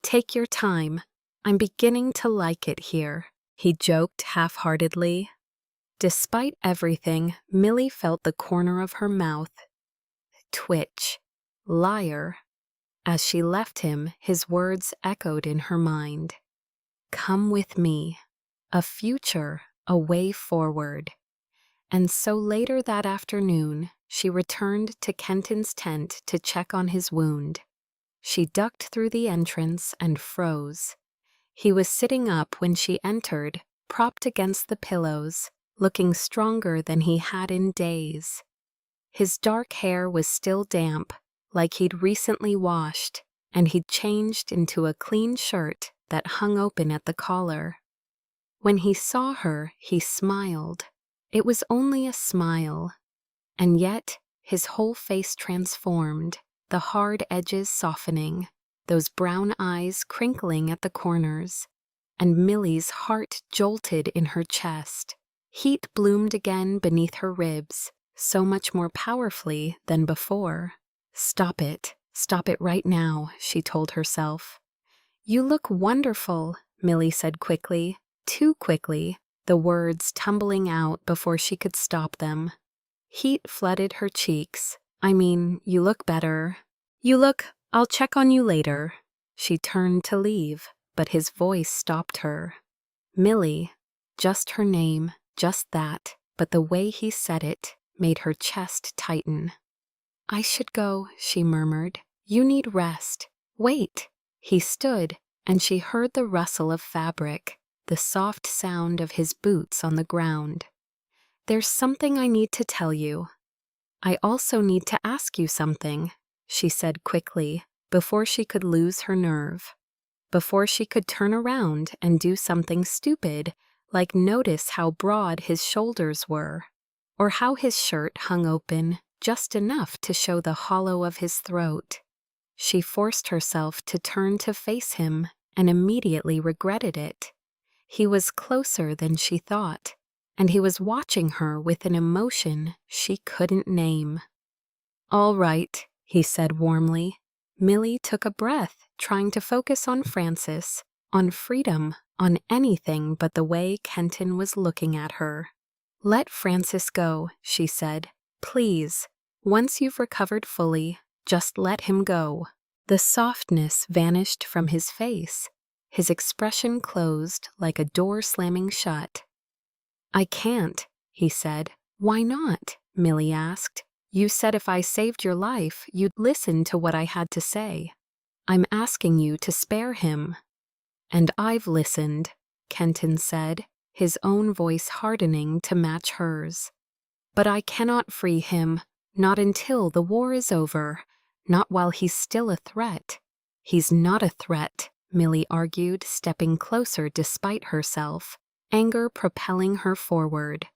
[SPEAKER 1] Take your time. I'm beginning to like it here, he joked half-heartedly. Despite everything, Millie felt the corner of her mouth twitch. Liar. As she left him, his words echoed in her mind. Come with me. A future, a way forward. And so later that afternoon, she returned to Kenton's tent to check on his wound. She ducked through the entrance and froze. He was sitting up when she entered, propped against the pillows, looking stronger than he had in days. His dark hair was still damp, like he'd recently washed, and he'd changed into a clean shirt that hung open at the collar. When he saw her, he smiled. It was only a smile, and yet his whole face transformed, the hard edges softening, those brown eyes crinkling at the corners, and Millie's heart jolted in her chest. Heat bloomed again beneath her ribs, so much more powerfully than before. Stop it right now, she told herself. You look wonderful, Millie said quickly, too quickly, the words tumbling out before she could stop them. Heat flooded her cheeks. I mean, you look better. I'll check on you later. She turned to leave, but his voice stopped her. Millie, just her name, just that, but the way he said it made her chest tighten. I should go, she murmured. You need rest. Wait. He stood, and she heard the rustle of fabric, the soft sound of his boots on the ground. There's something I need to tell you. I also need to ask you something, she said quickly, before she could lose her nerve. Before she could turn around and do something stupid, like notice how broad his shoulders were, or how his shirt hung open just enough to show the hollow of his throat. She forced herself to turn to face him and immediately regretted it. He was closer than she thought, and he was watching her with an emotion she couldn't name. All right, he said warmly. Millie took a breath, trying to focus on Francis, on freedom, on anything but the way Kenton was looking at her. Let Francis go, she said. Please. Once you've recovered fully, just let him go. The softness vanished from his face. His expression closed like a door slamming shut. I can't, he said. Why not? Millie asked. You said if I saved your life, you'd listen to what I had to say. I'm asking you to spare him. And I've listened, Kenton said, his own voice hardening to match hers. But I cannot free him, not until the war is over, not while he's still a threat. He's not a threat, Millie argued, stepping closer despite herself, anger propelling her forward.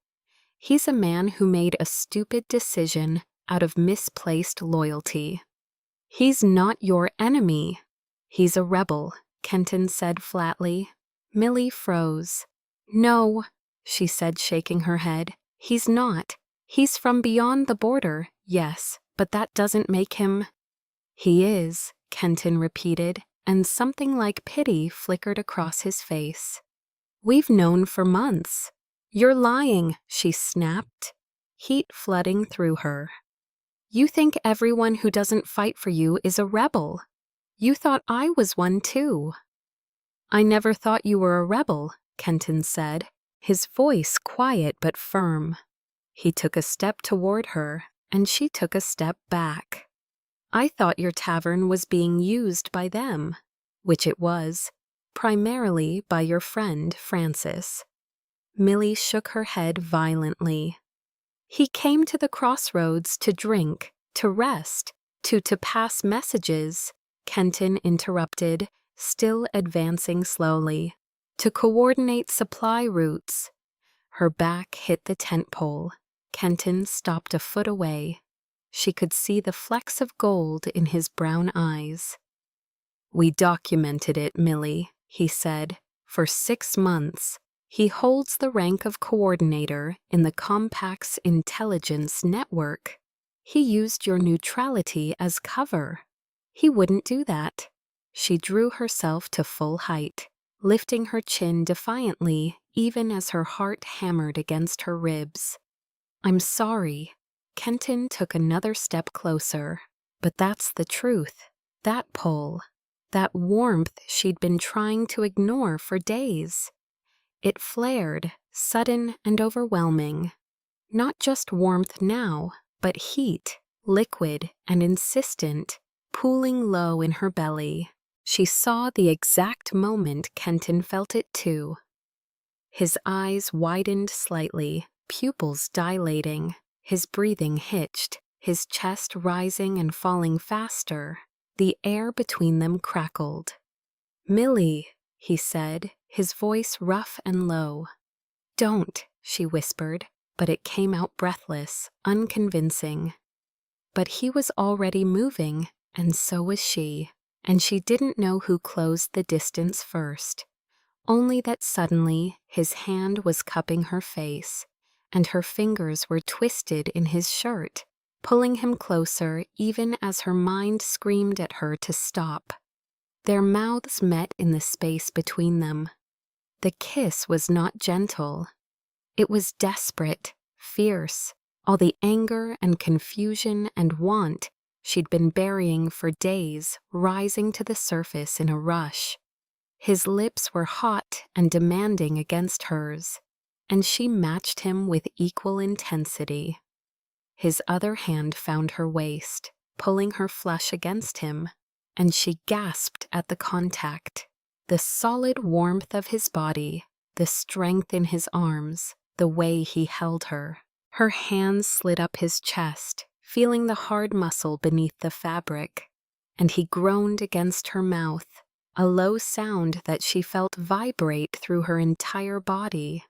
[SPEAKER 1] He's a man who made a stupid decision out of misplaced loyalty. He's not your enemy. He's a rebel, Kenton said flatly. Millie froze. No, she said, shaking her head. He's not. He's from beyond the border, yes, but that doesn't make him. He is, Kenton repeated, and something like pity flickered across his face. We've known for months. You're lying, she snapped, heat flooding through her. You think everyone who doesn't fight for you is a rebel. You thought I was one too. I never thought you were a rebel, Kenton said, his voice quiet but firm. He took a step toward her, and she took a step back. I thought your tavern was being used by them, which it was, primarily by your friend Francis. Millie shook her head violently. He came to the crossroads to drink, to rest, to pass messages, Kenton interrupted, still advancing slowly, to coordinate supply routes. Her back hit the tent pole. Kenton stopped a foot away. She could see the flecks of gold in his brown eyes. We documented it, Millie, he said, for 6 months. He holds the rank of coordinator in the Compact's intelligence network. He used your neutrality as cover. He wouldn't do that. She drew herself to full height, lifting her chin defiantly even as her heart hammered against her ribs. I'm sorry. Kenton took another step closer. But that's the truth. That pull. That warmth she'd been trying to ignore for days. It flared, sudden and overwhelming. Not just warmth now, but heat, liquid and insistent, pooling low in her belly. She saw the exact moment Kenton felt it too. His eyes widened slightly, pupils dilating, his breathing hitched, his chest rising and falling faster. The air between them crackled. Millie, he said, his voice rough and low. Don't, she whispered, but it came out breathless, unconvincing. But he was already moving, and so was she, and she didn't know who closed the distance first. Only that suddenly his hand was cupping her face, and her fingers were twisted in his shirt, pulling him closer even as her mind screamed at her to stop. Their mouths met in the space between them. The kiss was not gentle. It was desperate, fierce, all the anger and confusion and want she'd been burying for days rising to the surface in a rush. His lips were hot and demanding against hers, and she matched him with equal intensity. His other hand found her waist, pulling her flush against him, and she gasped at the contact. The solid warmth of his body, the strength in his arms, the way he held her. Her hands slid up his chest, feeling the hard muscle beneath the fabric, and he groaned against her mouth, a low sound that she felt vibrate through her entire body.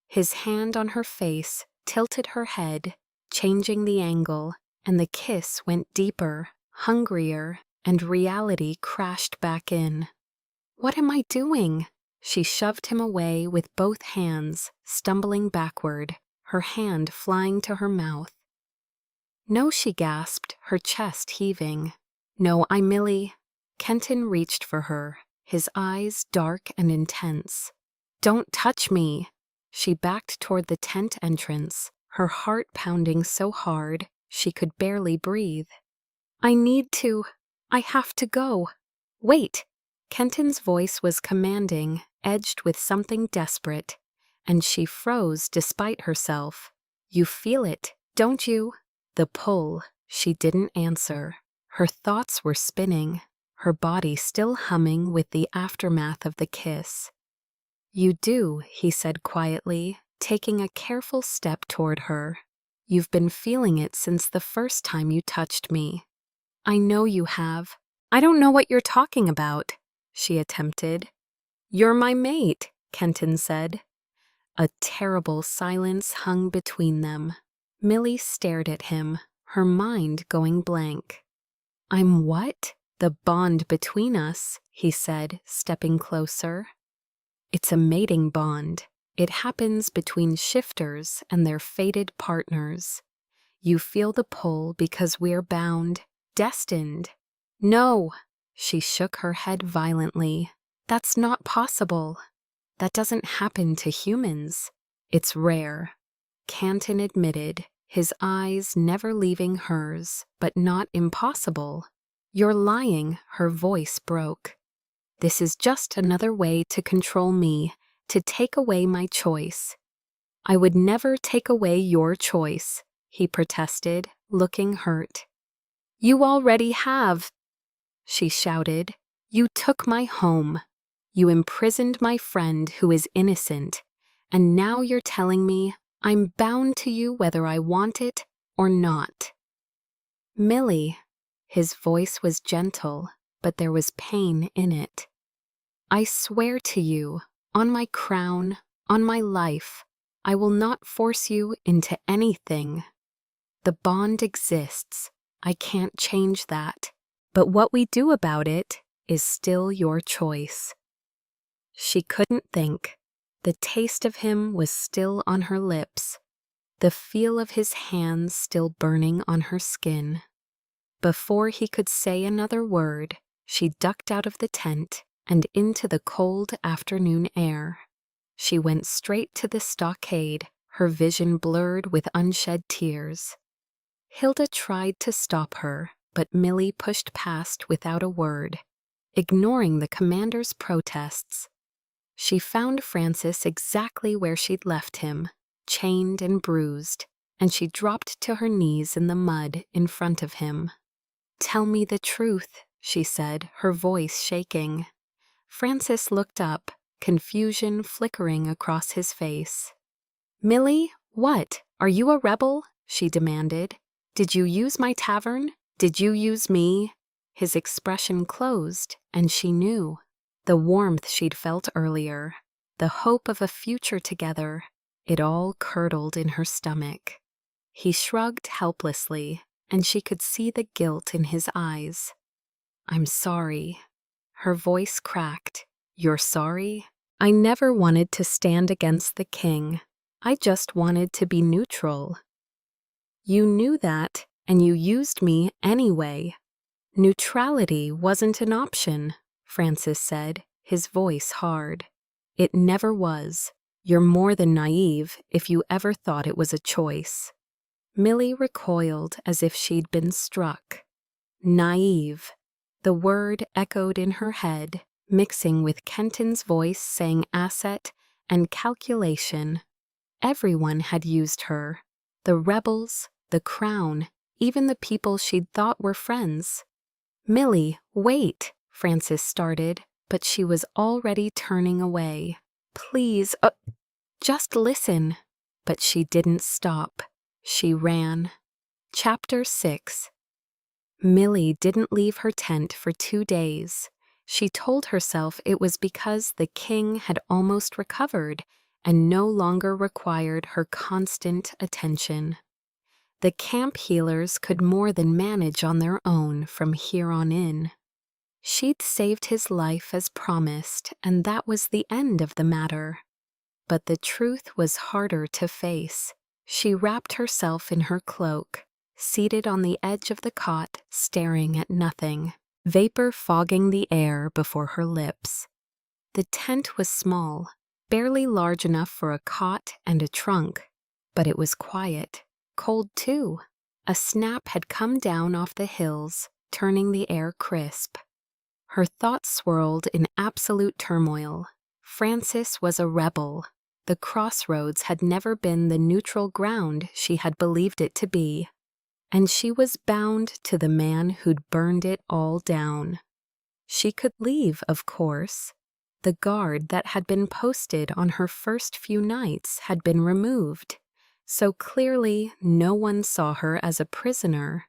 [SPEAKER 1] His hand on her face tilted her head, changing the angle, and the kiss went deeper, hungrier, and reality crashed back in. "What am I doing?" She shoved him away with both hands, stumbling backward, her hand flying to her mouth. "No," she gasped, her chest heaving. "No, I'm Millie." Kenton reached for her, his eyes dark and intense. "Don't touch me." She backed toward the tent entrance, her heart pounding so hard she could barely breathe. "I need to. I have to go. Wait." Kenton's voice was commanding, edged with something desperate, and she froze despite herself. "You feel it, don't you?" The pull. She didn't answer. Her thoughts were spinning, her body still humming with the aftermath of the kiss. "You do," he said quietly, taking a careful step toward her. "You've been feeling it since the first time you touched me." "I know you have." "I don't know what you're talking about," she attempted. "You're my mate," Kenton said. A terrible silence hung between them. Millie stared at him, her mind going blank. "I'm what?" "The bond between us," he said, stepping closer. "It's a mating bond. It happens between shifters and their fated partners. You feel the pull because we're bound, destined." "No!" She shook her head violently. "That's not possible. That doesn't happen to humans." "It's rare," Kenton admitted, his eyes never leaving hers, but not impossible. "You're lying," her voice broke. "This is just another way to control me, to take away my choice." "I would never take away your choice," he protested, looking hurt. "You already have," she shouted. "You took my home. You imprisoned my friend who is innocent, and now you're telling me I'm bound to you whether I want it or not." "Millie," his voice was gentle, but there was pain in it. "I swear to you, on my crown, on my life, I will not force you into anything. The bond exists. I can't change that. But what we do about it is still your choice." She couldn't think. The taste of him was still on her lips, the feel of his hands still burning on her skin. Before he could say another word, she ducked out of the tent and into the cold afternoon air. She went straight to the stockade, her vision blurred with unshed tears. Hilda tried to stop her, but Millie pushed past without a word, ignoring the commander's protests. She found Francis exactly where she'd left him, chained and bruised, and she dropped to her knees in the mud in front of him. "Tell me the truth," she said, her voice shaking. Francis looked up, confusion flickering across his face. "Millie, what? Are you a rebel?" she demanded. "Did you use my tavern? Did you use me?" His expression closed, and she knew. The warmth she'd felt earlier, the hope of a future together, it all curdled in her stomach. He shrugged helplessly, and she could see the guilt in his eyes. "I'm sorry." Her voice cracked. "You're sorry? I never wanted to stand against the king. I just wanted to be neutral." "You knew that, and you used me anyway." "Neutrality wasn't an option," Francis said, his voice hard. "It never was. You're more than naive if you ever thought it was a choice." Millie recoiled as if she'd been struck. Naive. The word echoed in her head, mixing with Kenton's voice saying asset and calculation. Everyone had used her. The rebels, the crown, even the people she'd thought were friends. "Millie, wait," Francis started, but she was already turning away. "Please, just listen." But she didn't stop. She ran. Chapter 6. Millie didn't leave her tent for 2 days. She told herself it was because the king had almost recovered and no longer required her constant attention. The camp healers could more than manage on their own from here on in. She'd saved his life as promised, and that was the end of the matter. But the truth was harder to face. She wrapped herself in her cloak, seated on the edge of the cot, staring at nothing, vapor fogging the air before her lips. The tent was small, barely large enough for a cot and a trunk, but it was quiet, cold too. A snap had come down off the hills, turning the air crisp. Her thoughts swirled in absolute turmoil. Francis was a rebel. The crossroads had never been the neutral ground she had believed it to be, and she was bound to the man who'd burned it all down. She could leave, of course. The guard that had been posted on her first few nights had been removed, so clearly no one saw her as a prisoner.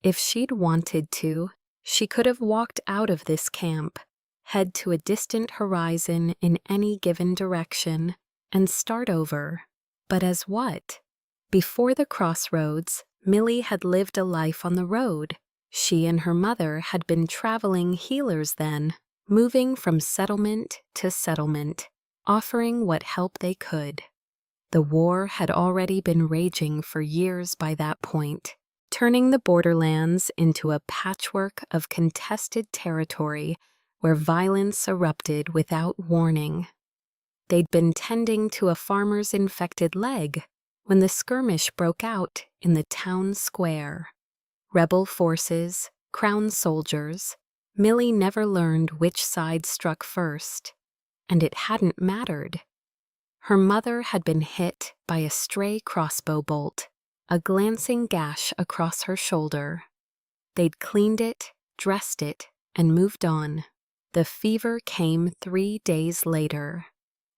[SPEAKER 1] If she'd wanted to, she could have walked out of this camp, head to a distant horizon in any given direction, and start over. But as what? Before the crossroads, Millie had lived a life on the road. She and her mother had been traveling healers then, moving from settlement to settlement, offering what help they could. The war had already been raging for years by that point, turning the borderlands into a patchwork of contested territory where violence erupted without warning. They'd been tending to a farmer's infected leg when the skirmish broke out in the town square. Rebel forces, crown soldiers. Millie never learned which side struck first, and it hadn't mattered. Her mother had been hit by a stray crossbow bolt, a glancing gash across her shoulder. They'd cleaned it, dressed it, and moved on. The fever came 3 days later.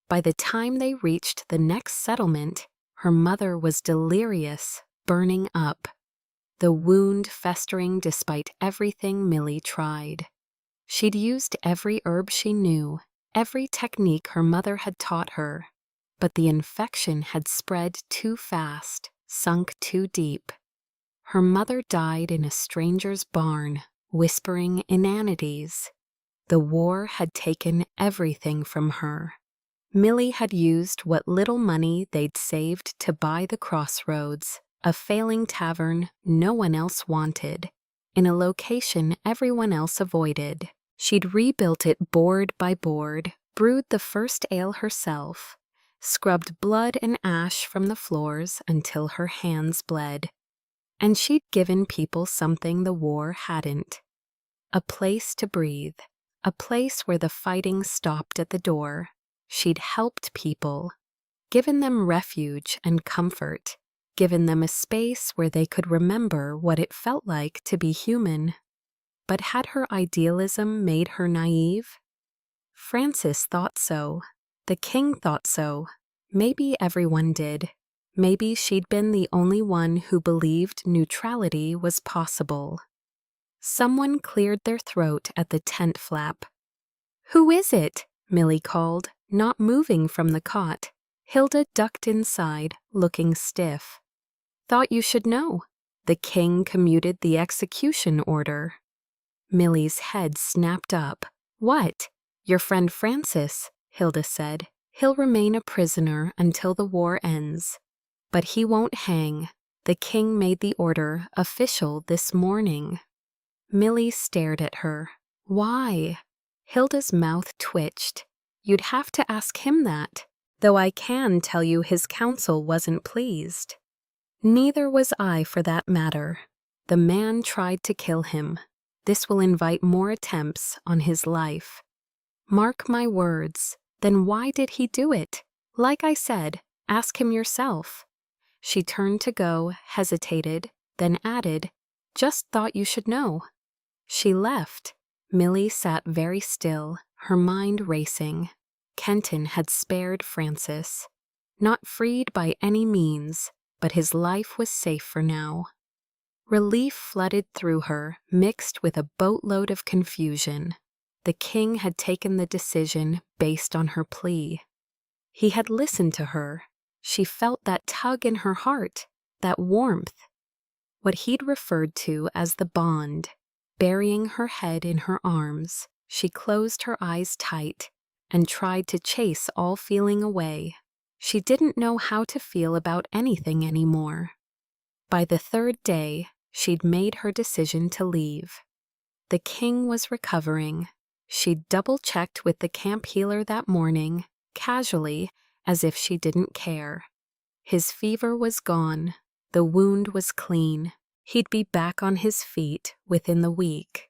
[SPEAKER 1] By the time they reached the next settlement, her mother was delirious, burning up, the wound festering despite everything Millie tried. She'd used every herb she knew, every technique her mother had taught her, but the infection had spread too fast, sunk too deep. Her mother died in a stranger's barn, whispering inanities. The war had taken everything from her. Millie had used what little money they'd saved to buy the crossroads, a failing tavern no one else wanted, in a location everyone else avoided. She'd rebuilt it board by board, brewed the first ale herself, scrubbed blood and ash from the floors until her hands bled. And she'd given people something the war hadn't. A place to breathe, a place where the fighting stopped at the door. She'd helped people, given them refuge and comfort, given them a space where they could remember what it felt like to be human. But had her idealism made her naive? Francis thought so. The king thought so. Maybe everyone did. Maybe she'd been the only one who believed neutrality was possible. Someone cleared their throat at the tent flap. "Who is it?" Millie called, not moving from the cot. Hilda ducked inside, looking stiff. "Thought you should know." The king commuted the execution order. Millie's head snapped up. What? Your friend Francis, Hilda said. He'll remain a prisoner until the war ends. But he won't hang. The king made the order official this morning. Millie stared at her. Why? Hilda's mouth twitched. You'd have to ask him that, though I can tell you his counsel wasn't pleased. Neither was I, for that matter. The man tried to kill him. This will invite more attempts on his life. Mark my words. Then why did he do it? Like I said, ask him yourself. She turned to go, hesitated, then added, just thought you should know. She left. Millie sat very still, her mind racing. Kenton had spared Francis. Not freed by any means, but his life was safe for now. Relief flooded through her, mixed with a boatload of confusion. The king had taken the decision based on her plea. He had listened to her. She felt that tug in her heart, that warmth. What he'd referred to as the bond. Burying her head in her arms, she closed her eyes tight and tried to chase all feeling away. She didn't know how to feel about anything anymore. By the third day, she'd made her decision to leave. The king was recovering. She'd double-checked with the camp healer that morning, casually, as if she didn't care. His fever was gone. The wound was clean. He'd be back on his feet within the week.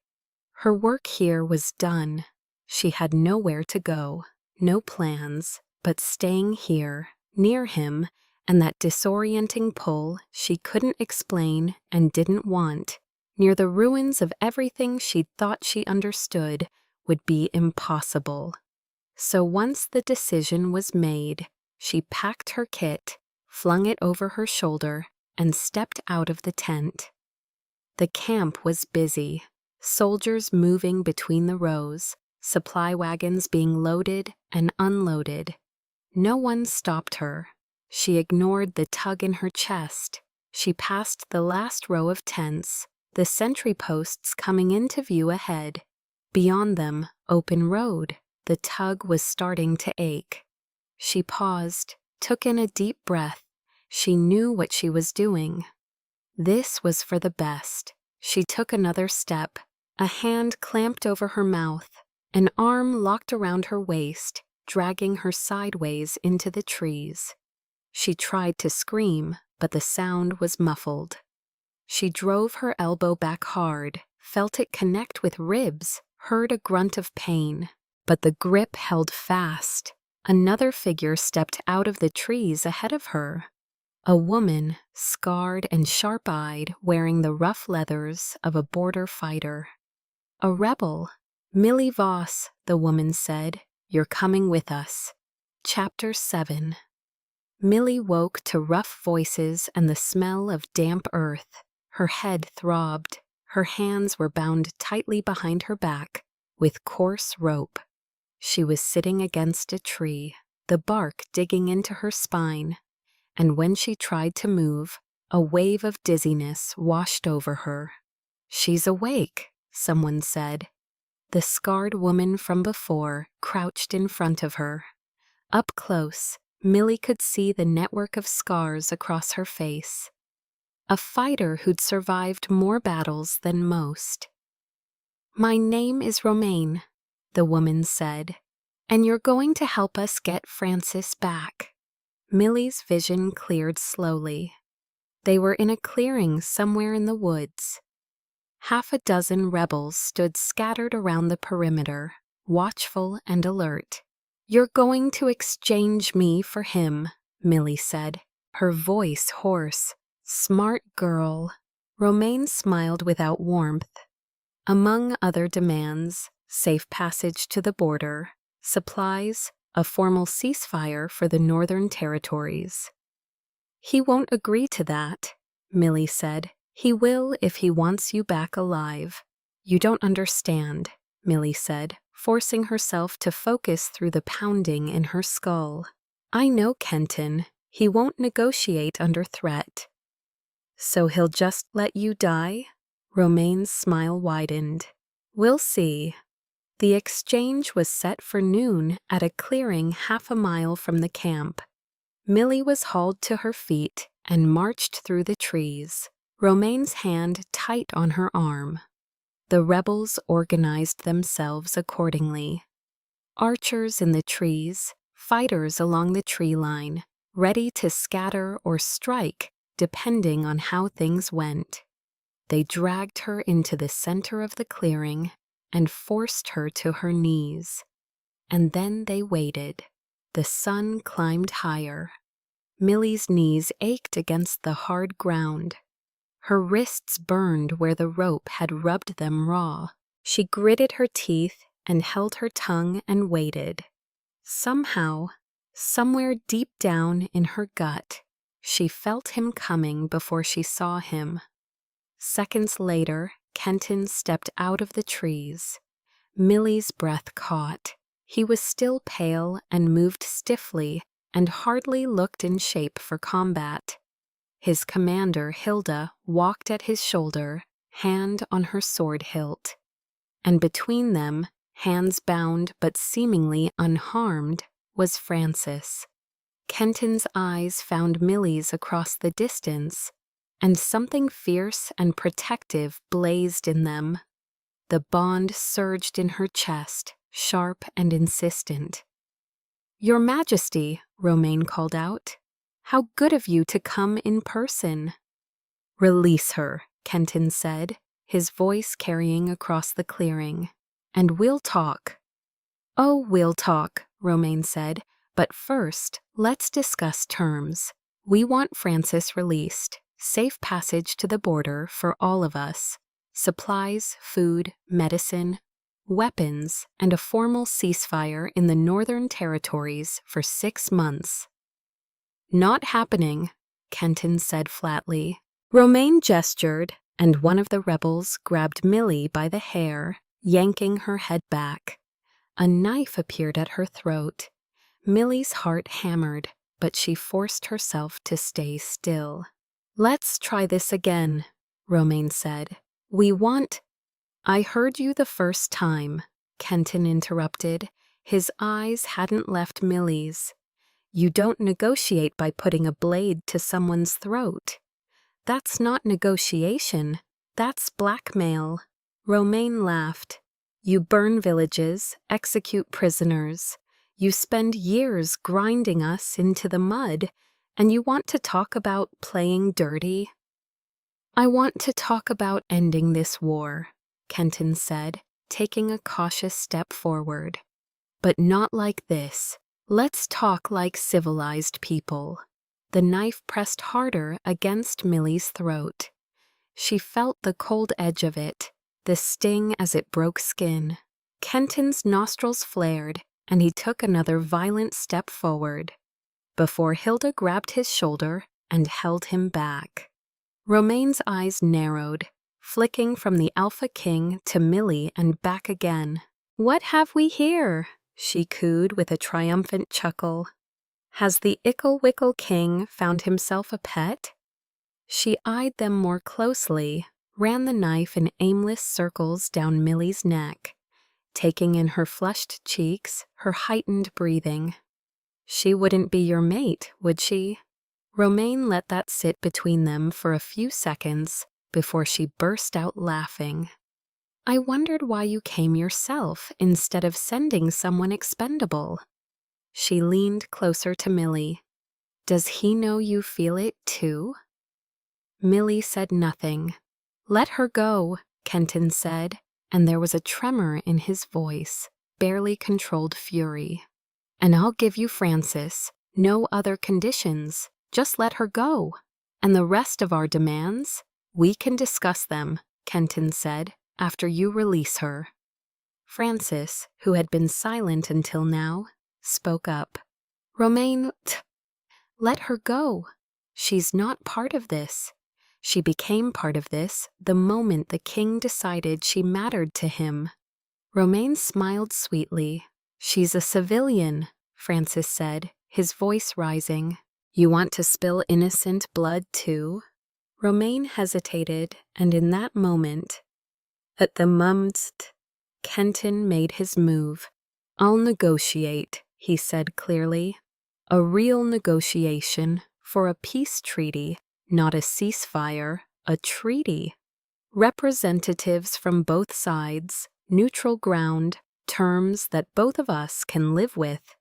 [SPEAKER 1] Her work here was done. She had nowhere to go, no plans, but staying here, near him, and that disorienting pull she couldn't explain and didn't want, near the ruins of everything she'd thought she understood, would be impossible. So once the decision was made, she packed her kit, flung it over her shoulder, and stepped out of the tent. The camp was busy, soldiers moving between the rows, supply wagons being loaded and unloaded. No one stopped her. She ignored the tug in her chest. She passed the last row of tents, the sentry posts coming into view ahead. Beyond them, open road. The tug was starting to ache. She paused, took in a deep breath. She knew what she was doing. This was for the best. She took another step. A hand clamped over her mouth. An arm locked around her waist, dragging her sideways into the trees. She tried to scream, but the sound was muffled. She drove her elbow back hard, felt it connect with ribs, heard a grunt of pain. But the grip held fast. Another figure stepped out of the trees ahead of her. A woman, scarred and sharp-eyed, wearing the rough leathers of a border fighter. A rebel. Millie Voss, the woman said, you're coming with us. Chapter 7. Millie woke to rough voices and the smell of damp earth. Her head throbbed. Her hands were bound tightly behind her back with coarse rope. She was sitting against a tree, the bark digging into her spine, and when she tried to move, a wave of dizziness washed over her. She's awake, someone said. The scarred woman from before crouched in front of her. Up close, Millie could see the network of scars across her face. A fighter who'd survived more battles than most. My name is Romaine, the woman said, and you're going to help us get Francis back. Millie's vision cleared slowly. They were in a clearing somewhere in the woods. Half a dozen rebels stood scattered around the perimeter, watchful and alert. You're going to exchange me for him, Millie said, her voice hoarse. Smart girl. Romaine smiled without warmth. Among other demands, safe passage to the border, supplies, a formal ceasefire for the Northern Territories. He won't agree to that, Millie said. He will if he wants you back alive. You don't understand, Millie said, forcing herself to focus through the pounding in her skull. I know Kenton. He won't negotiate under threat. So he'll just let you die? Romaine's smile widened. We'll see. The exchange was set for noon at a clearing half a mile from the camp. Millie was hauled to her feet and marched through the trees, Romaine's hand tight on her arm. The rebels organized themselves accordingly. Archers in the trees, fighters along the tree line, ready to scatter or strike depending on how things went. They dragged her into the center of the clearing and forced her to her knees. And then they waited. The sun climbed higher. Millie's knees ached against the hard ground. Her wrists burned where the rope had rubbed them raw. She gritted her teeth and held her tongue and waited. Somehow, somewhere deep down in her gut, she felt him coming before she saw him. Seconds later, Kenton stepped out of the trees. Millie's breath caught. He was still pale and moved stiffly and hardly looked in shape for combat. His commander, Hilda, walked at his shoulder, hand on her sword hilt. And between them, hands bound but seemingly unharmed, was Francis. Kenton's eyes found Millie's across the distance, and something fierce and protective blazed in them. The bond surged in her chest, sharp and insistent. "Your Majesty," Romaine called out. "How good of you to come in person." "Release her," Kenton said, his voice carrying across the clearing. "And we'll talk." "Oh, we'll talk," Romaine said. "But first, let's discuss terms. We want Francis released, safe passage to the border for all of us, supplies, food, medicine, weapons, and a formal ceasefire in the Northern Territories for 6 months." "Not happening," Kenton said flatly. Romaine gestured, and one of the rebels grabbed Millie by the hair, yanking her head back. A knife appeared at her throat. Millie's heart hammered, but she forced herself to stay still. "Let's try this again," Romaine said. "We want—" "I heard you the first time," Kenton interrupted. His eyes hadn't left Millie's. "You don't negotiate by putting a blade to someone's throat. That's not negotiation. That's blackmail." Romaine laughed. "You burn villages, execute prisoners. You spend years grinding us into the mud, and you want to talk about playing dirty?" "I want to talk about ending this war," Kenton said, taking a cautious step forward. "But not like this. Let's talk like civilized people." The knife pressed harder against Millie's throat. She felt the cold edge of it, the sting as it broke skin. Kenton's nostrils flared, and he took another violent step forward, before Hilda grabbed his shoulder and held him back. Romaine's eyes narrowed, flicking from the Alpha King to Millie and back again. "What have we here?" she cooed with a triumphant chuckle. "Has the Ickle-Wickle King found himself a pet?" She eyed them more closely, ran the knife in aimless circles down Millie's neck, taking in her flushed cheeks, her heightened breathing. "She wouldn't be your mate, would she?" Romaine let that sit between them for a few seconds before she burst out laughing. "I wondered why you came yourself instead of sending someone expendable." She leaned closer to Millie. "Does he know you feel it too?" Millie said nothing. "Let her go," Kenton said, and there was a tremor in his voice, barely controlled fury. "And I'll give you Francis. No other conditions. Just let her go. And the rest of our demands? We can discuss them," Kenton said, "after you release her." Francis, who had been silent until now, spoke up. "Romaine, let her go. She's not part of this. She became part of this the moment the king decided she mattered to him." Romaine smiled sweetly. "She's a civilian," Francis said, his voice rising. "You want to spill innocent blood too?" Romaine hesitated, and in that moment, at the mumst, Kenton made his move. "I'll negotiate," he said clearly. "A real negotiation for a peace treaty, not a ceasefire, a treaty. Representatives from both sides, neutral ground, terms that both of us can live with."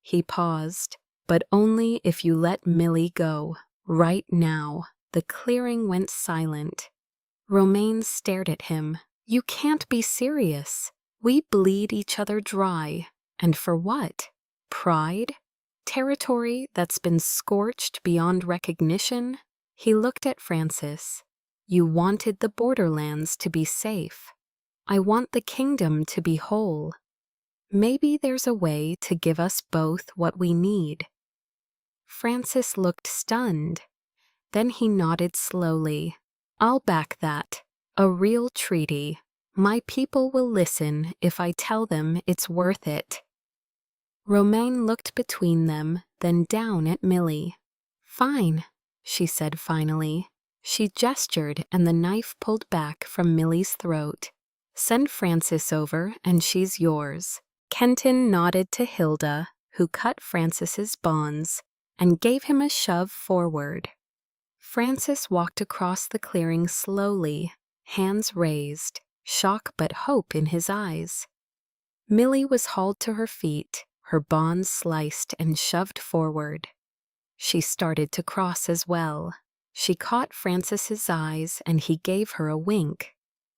[SPEAKER 1] He paused. "But only if you let Millie go. Right now." The clearing went silent. Romaine stared at him. "You can't be serious. We bleed each other dry. And for what? Pride? Territory that's been scorched beyond recognition?" He looked at Francis. "You wanted the borderlands to be safe. I want the kingdom to be whole. Maybe there's a way to give us both what we need." Francis looked stunned. Then he nodded slowly. "I'll back that. A real treaty. My people will listen if I tell them it's worth it." Romaine looked between them, then down at Millie. "Fine," she said finally. She gestured and the knife pulled back from Millie's throat. "Send Francis over and she's yours." Kenton nodded to Hilda, who cut Francis's bonds, and gave him a shove forward. Francis walked across the clearing slowly, hands raised, shock but hope in his eyes. Millie was hauled to her feet, her bonds sliced and shoved forward. She started to cross as well. She caught Francis's eyes and he gave her a wink.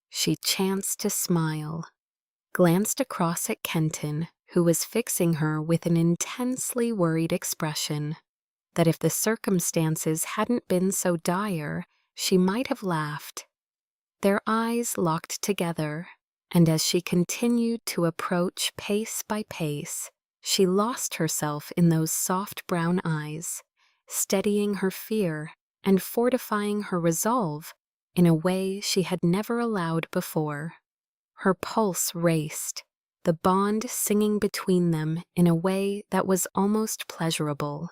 [SPEAKER 1] She chanced to smile, glanced across at Kenton, who was fixing her with an intensely worried expression. That if the circumstances hadn't been so dire, she might have laughed. Their eyes locked together, and as she continued to approach pace by pace, she lost herself in those soft brown eyes, steadying her fear and fortifying her resolve in a way she had never allowed before. Her pulse raced, the bond singing between them in a way that was almost pleasurable.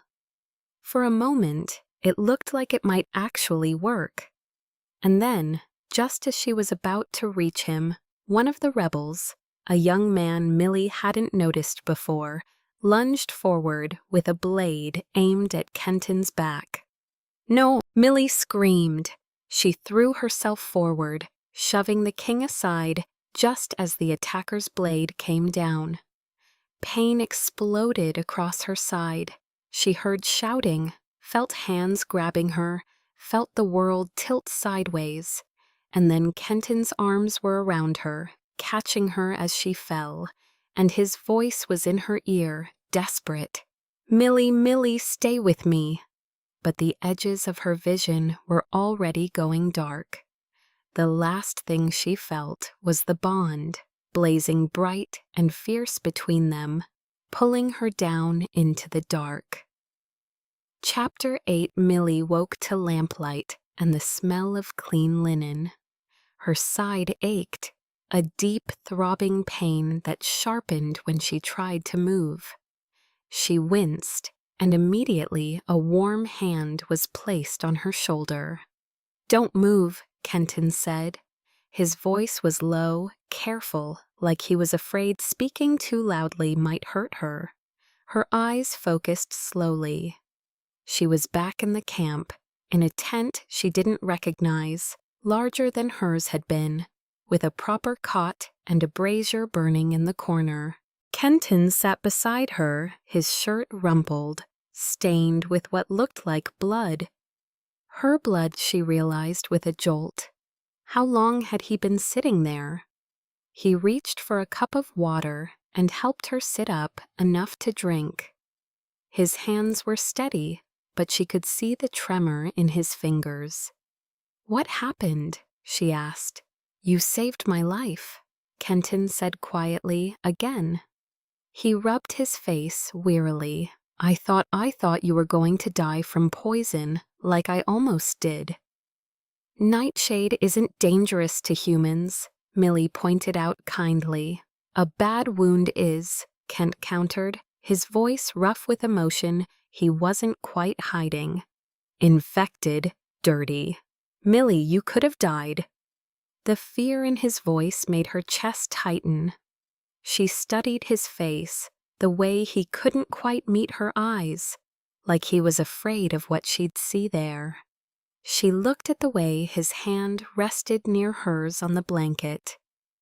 [SPEAKER 1] For a moment, it looked like it might actually work. And then, just as she was about to reach him, one of the rebels, a young man Millie hadn't noticed before, lunged forward with a blade aimed at Kenton's back. "No!" Millie screamed. She threw herself forward, shoving the king aside just as the attacker's blade came down. Pain exploded across her side. She heard shouting, felt hands grabbing her, felt the world tilt sideways, and then Kenton's arms were around her, catching her as she fell, and his voice was in her ear, desperate. "Millie, Millie, stay with me." But the edges of her vision were already going dark. The last thing she felt was the bond, blazing bright and fierce between them, pulling her down into the dark. Chapter 8. Millie woke to lamplight and the smell of clean linen. Her side ached, a deep throbbing pain that sharpened when she tried to move. She winced, and immediately a warm hand was placed on her shoulder. "Don't move," Kenton said. His voice was low, careful, like he was afraid speaking too loudly might hurt her. Her eyes focused slowly. She was back in the camp, in a tent she didn't recognize, larger than hers had been, with a proper cot and a brazier burning in the corner. Kenton sat beside her, his shirt rumpled, stained with what looked like blood. Her blood, she realized with a jolt. How long had he been sitting there? He reached for a cup of water and helped her sit up enough to drink. His hands were steady, but she could see the tremor in his fingers. "What happened?" she asked. "You saved my life," Kenton said quietly again. He rubbed his face wearily. I thought you were going to die from poison, like I almost did." "Nightshade isn't dangerous to humans," Millie pointed out kindly. "A bad wound is," Kent countered, his voice rough with emotion he wasn't quite hiding. "Infected, dirty." Millie, you could have died." The fear in his voice made her chest tighten. She studied his face, the way he couldn't quite meet her eyes, like he was afraid of what she'd see there. She looked at the way his hand rested near hers on the blanket,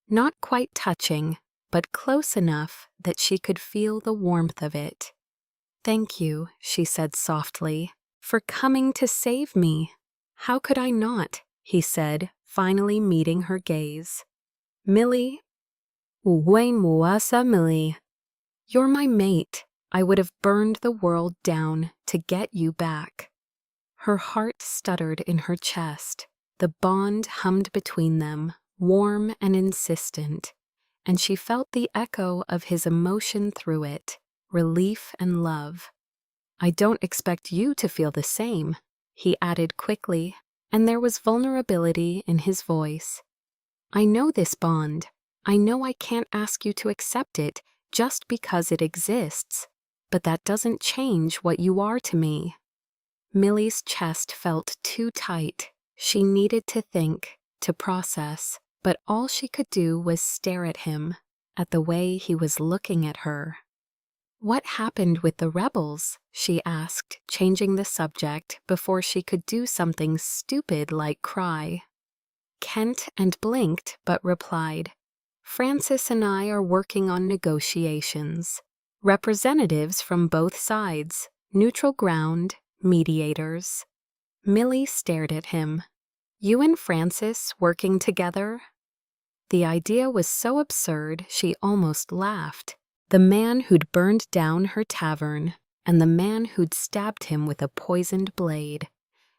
[SPEAKER 1] not quite touching, but close enough that she could feel the warmth of it. "Thank you," she said softly, "for coming to save me." "How could I not?" he said, finally meeting her gaze. "Millie, Millie, you're my mate. I would have burned the world down to get you back." Her heart stuttered in her chest. The bond hummed between them, warm and insistent, and she felt the echo of his emotion through it, relief and love. "I don't expect you to feel the same," he added quickly, and there was vulnerability in his voice. "I know this bond. I know I can't ask you to accept it just because it exists, but that doesn't change what you are to me." Millie's chest felt too tight. She needed to think, to process, but all she could do was stare at him, at the way he was looking at her. "What happened with the rebels?" she asked, changing the subject before she could do something stupid like cry. Kent and blinked but replied, "Francis and I are working on negotiations. Representatives from both sides, neutral ground, mediators." Millie stared at him. "You and Francis working together?" The idea was so absurd she almost laughed. The man who'd burned down her tavern, and the man who'd stabbed him with a poisoned blade,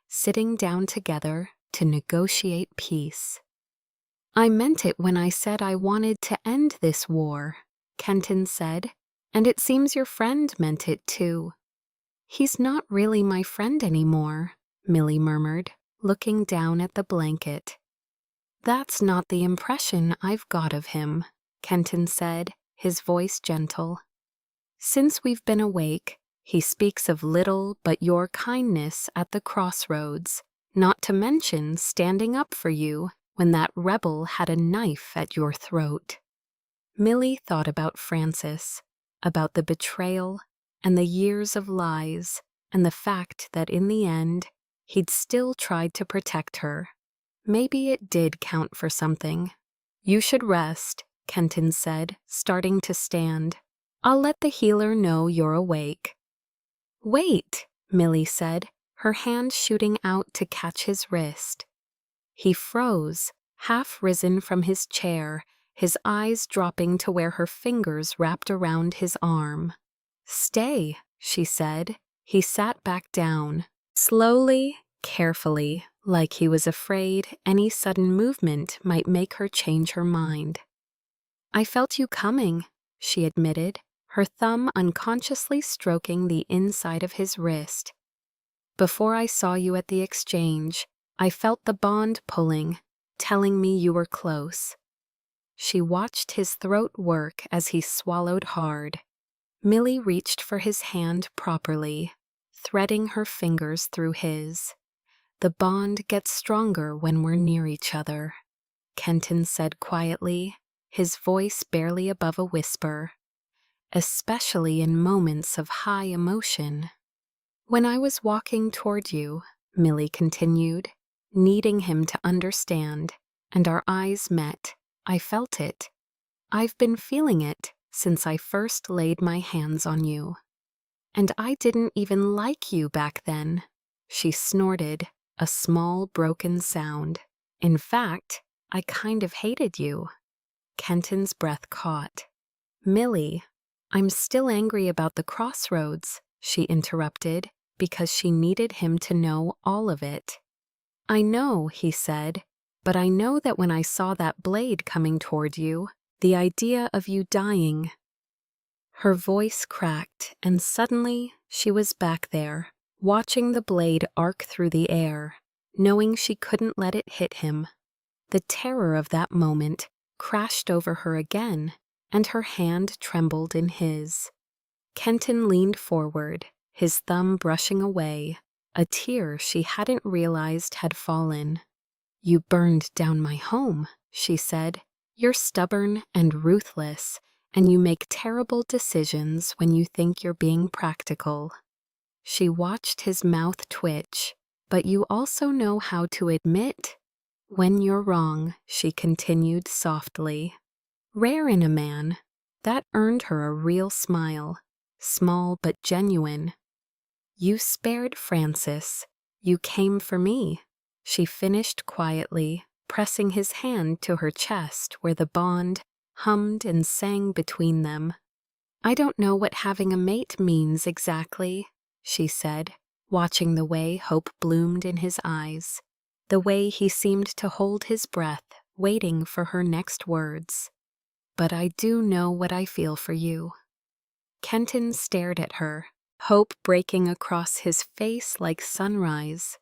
[SPEAKER 1] sitting down together to negotiate peace. "I meant it when I said I wanted to end this war," Kenton said, "and it seems your friend meant it too." "He's not really my friend anymore," Millie murmured, looking down at the blanket. "That's not the impression I've got of him," Kenton said, his voice gentle. "Since we've been awake, he speaks of little but your kindness at the crossroads, not to mention standing up for you when that rebel had a knife at your throat." Millie thought about Francis, about the betrayal and the years of lies, and the fact that in the end, he'd still tried to protect her. Maybe it did count for something. "You should rest," Kenton said, starting to stand. "I'll let the healer know you're awake." "Wait," Millie said, her hand shooting out to catch his wrist. He froze, half risen from his chair, his eyes dropping to where her fingers wrapped around his arm. "Stay," she said. He sat back down, slowly, carefully, like he was afraid any sudden movement might make her change her mind. "I felt you coming," she admitted, her thumb unconsciously stroking the inside of his wrist. "Before I saw you at the exchange, I felt the bond pulling, telling me you were close." She watched his throat work as he swallowed hard. Millie reached for his hand properly, threading her fingers through his. "The bond gets stronger when we're near each other," Kenton said quietly, his voice barely above a whisper, "especially in moments of high emotion." "When I was walking toward you," Millie continued, needing him to understand, and our eyes met, "I felt it. I've been feeling it since I first laid my hands on you. And I didn't even like you back then." She snorted, a small broken sound. "In fact, I kind of hated you." Kenton's breath caught. "Millie, I'm still angry about the crossroads," she interrupted, because she needed him to know all of it. "I know," he said, "but I know that when I saw that blade coming toward you, the idea of you dying." Her voice cracked, and suddenly she was back there, watching the blade arc through the air, knowing she couldn't let it hit him. The terror of that moment crashed over her again, and her hand trembled in his. Kenton leaned forward, his thumb brushing away, a tear she hadn't realized had fallen. "You burned down my home," she said. "You're stubborn and ruthless, and you make terrible decisions when you think you're being practical." She watched his mouth twitch. "But you also know how to admit when you're wrong," she continued softly. Rare in a man. That earned her a real smile, small but genuine. "You spared Francis. You came for me," she finished quietly, pressing his hand to her chest where the bond hummed and sang between them. "I don't know what having a mate means exactly," she said, watching the way hope bloomed in his eyes, the way he seemed to hold his breath, waiting for her next words. "But I do know what I feel for you." Kenton stared at her, hope breaking across his face like sunrise.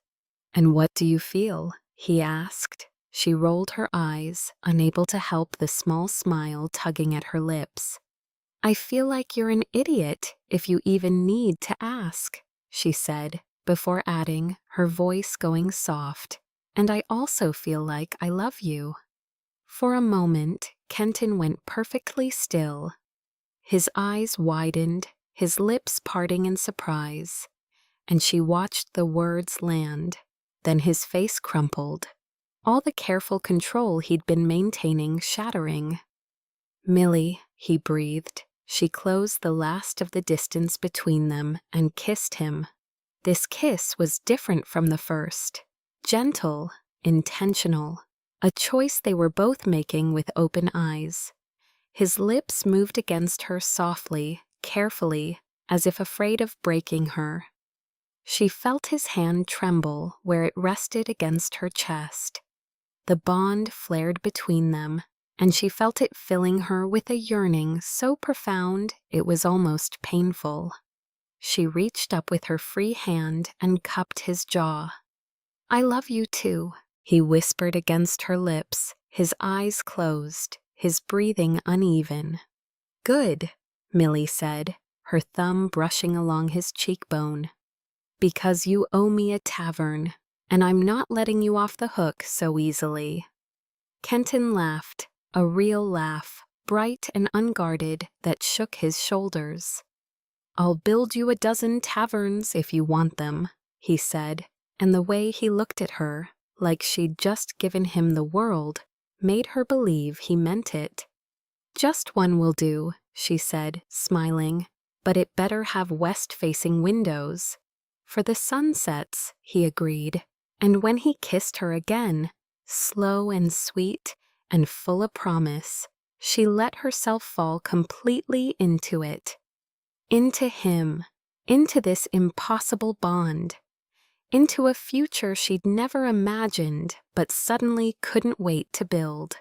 [SPEAKER 1] "And what do you feel?" he asked. She rolled her eyes, unable to help the small smile tugging at her lips. "I feel like you're an idiot if you even need to ask," she said, before adding, her voice going soft. "And I also feel like I love you." For a moment, Kenton went perfectly still. His eyes widened, his lips parting in surprise, and she watched the words land. Then his face crumpled, all the careful control he'd been maintaining shattering. "Millie," he breathed. She closed the last of the distance between them and kissed him. This kiss was different from the first. Gentle, intentional, a choice they were both making with open eyes. His lips moved against her softly, carefully, as if afraid of breaking her. She felt his hand tremble where it rested against her chest. The bond flared between them, and she felt it filling her with a yearning so profound it was almost painful. She reached up with her free hand and cupped his jaw. "I love you too," he whispered against her lips, his eyes closed, his breathing uneven. "Good," Millie said, her thumb brushing along his cheekbone. "Because you owe me a tavern, and I'm not letting you off the hook so easily." Kenton laughed, a real laugh, bright and unguarded, that shook his shoulders. "I'll build you a dozen taverns if you want them," he said, and the way he looked at her, like she'd just given him the world, made her believe he meant it. "Just one will do," she said, smiling, "but it better have west-facing windows." "For the sun sets," he agreed, and when he kissed her again, slow and sweet and full of promise, she let herself fall completely into it. Into him, into this impossible bond, into a future she'd never imagined but suddenly couldn't wait to build.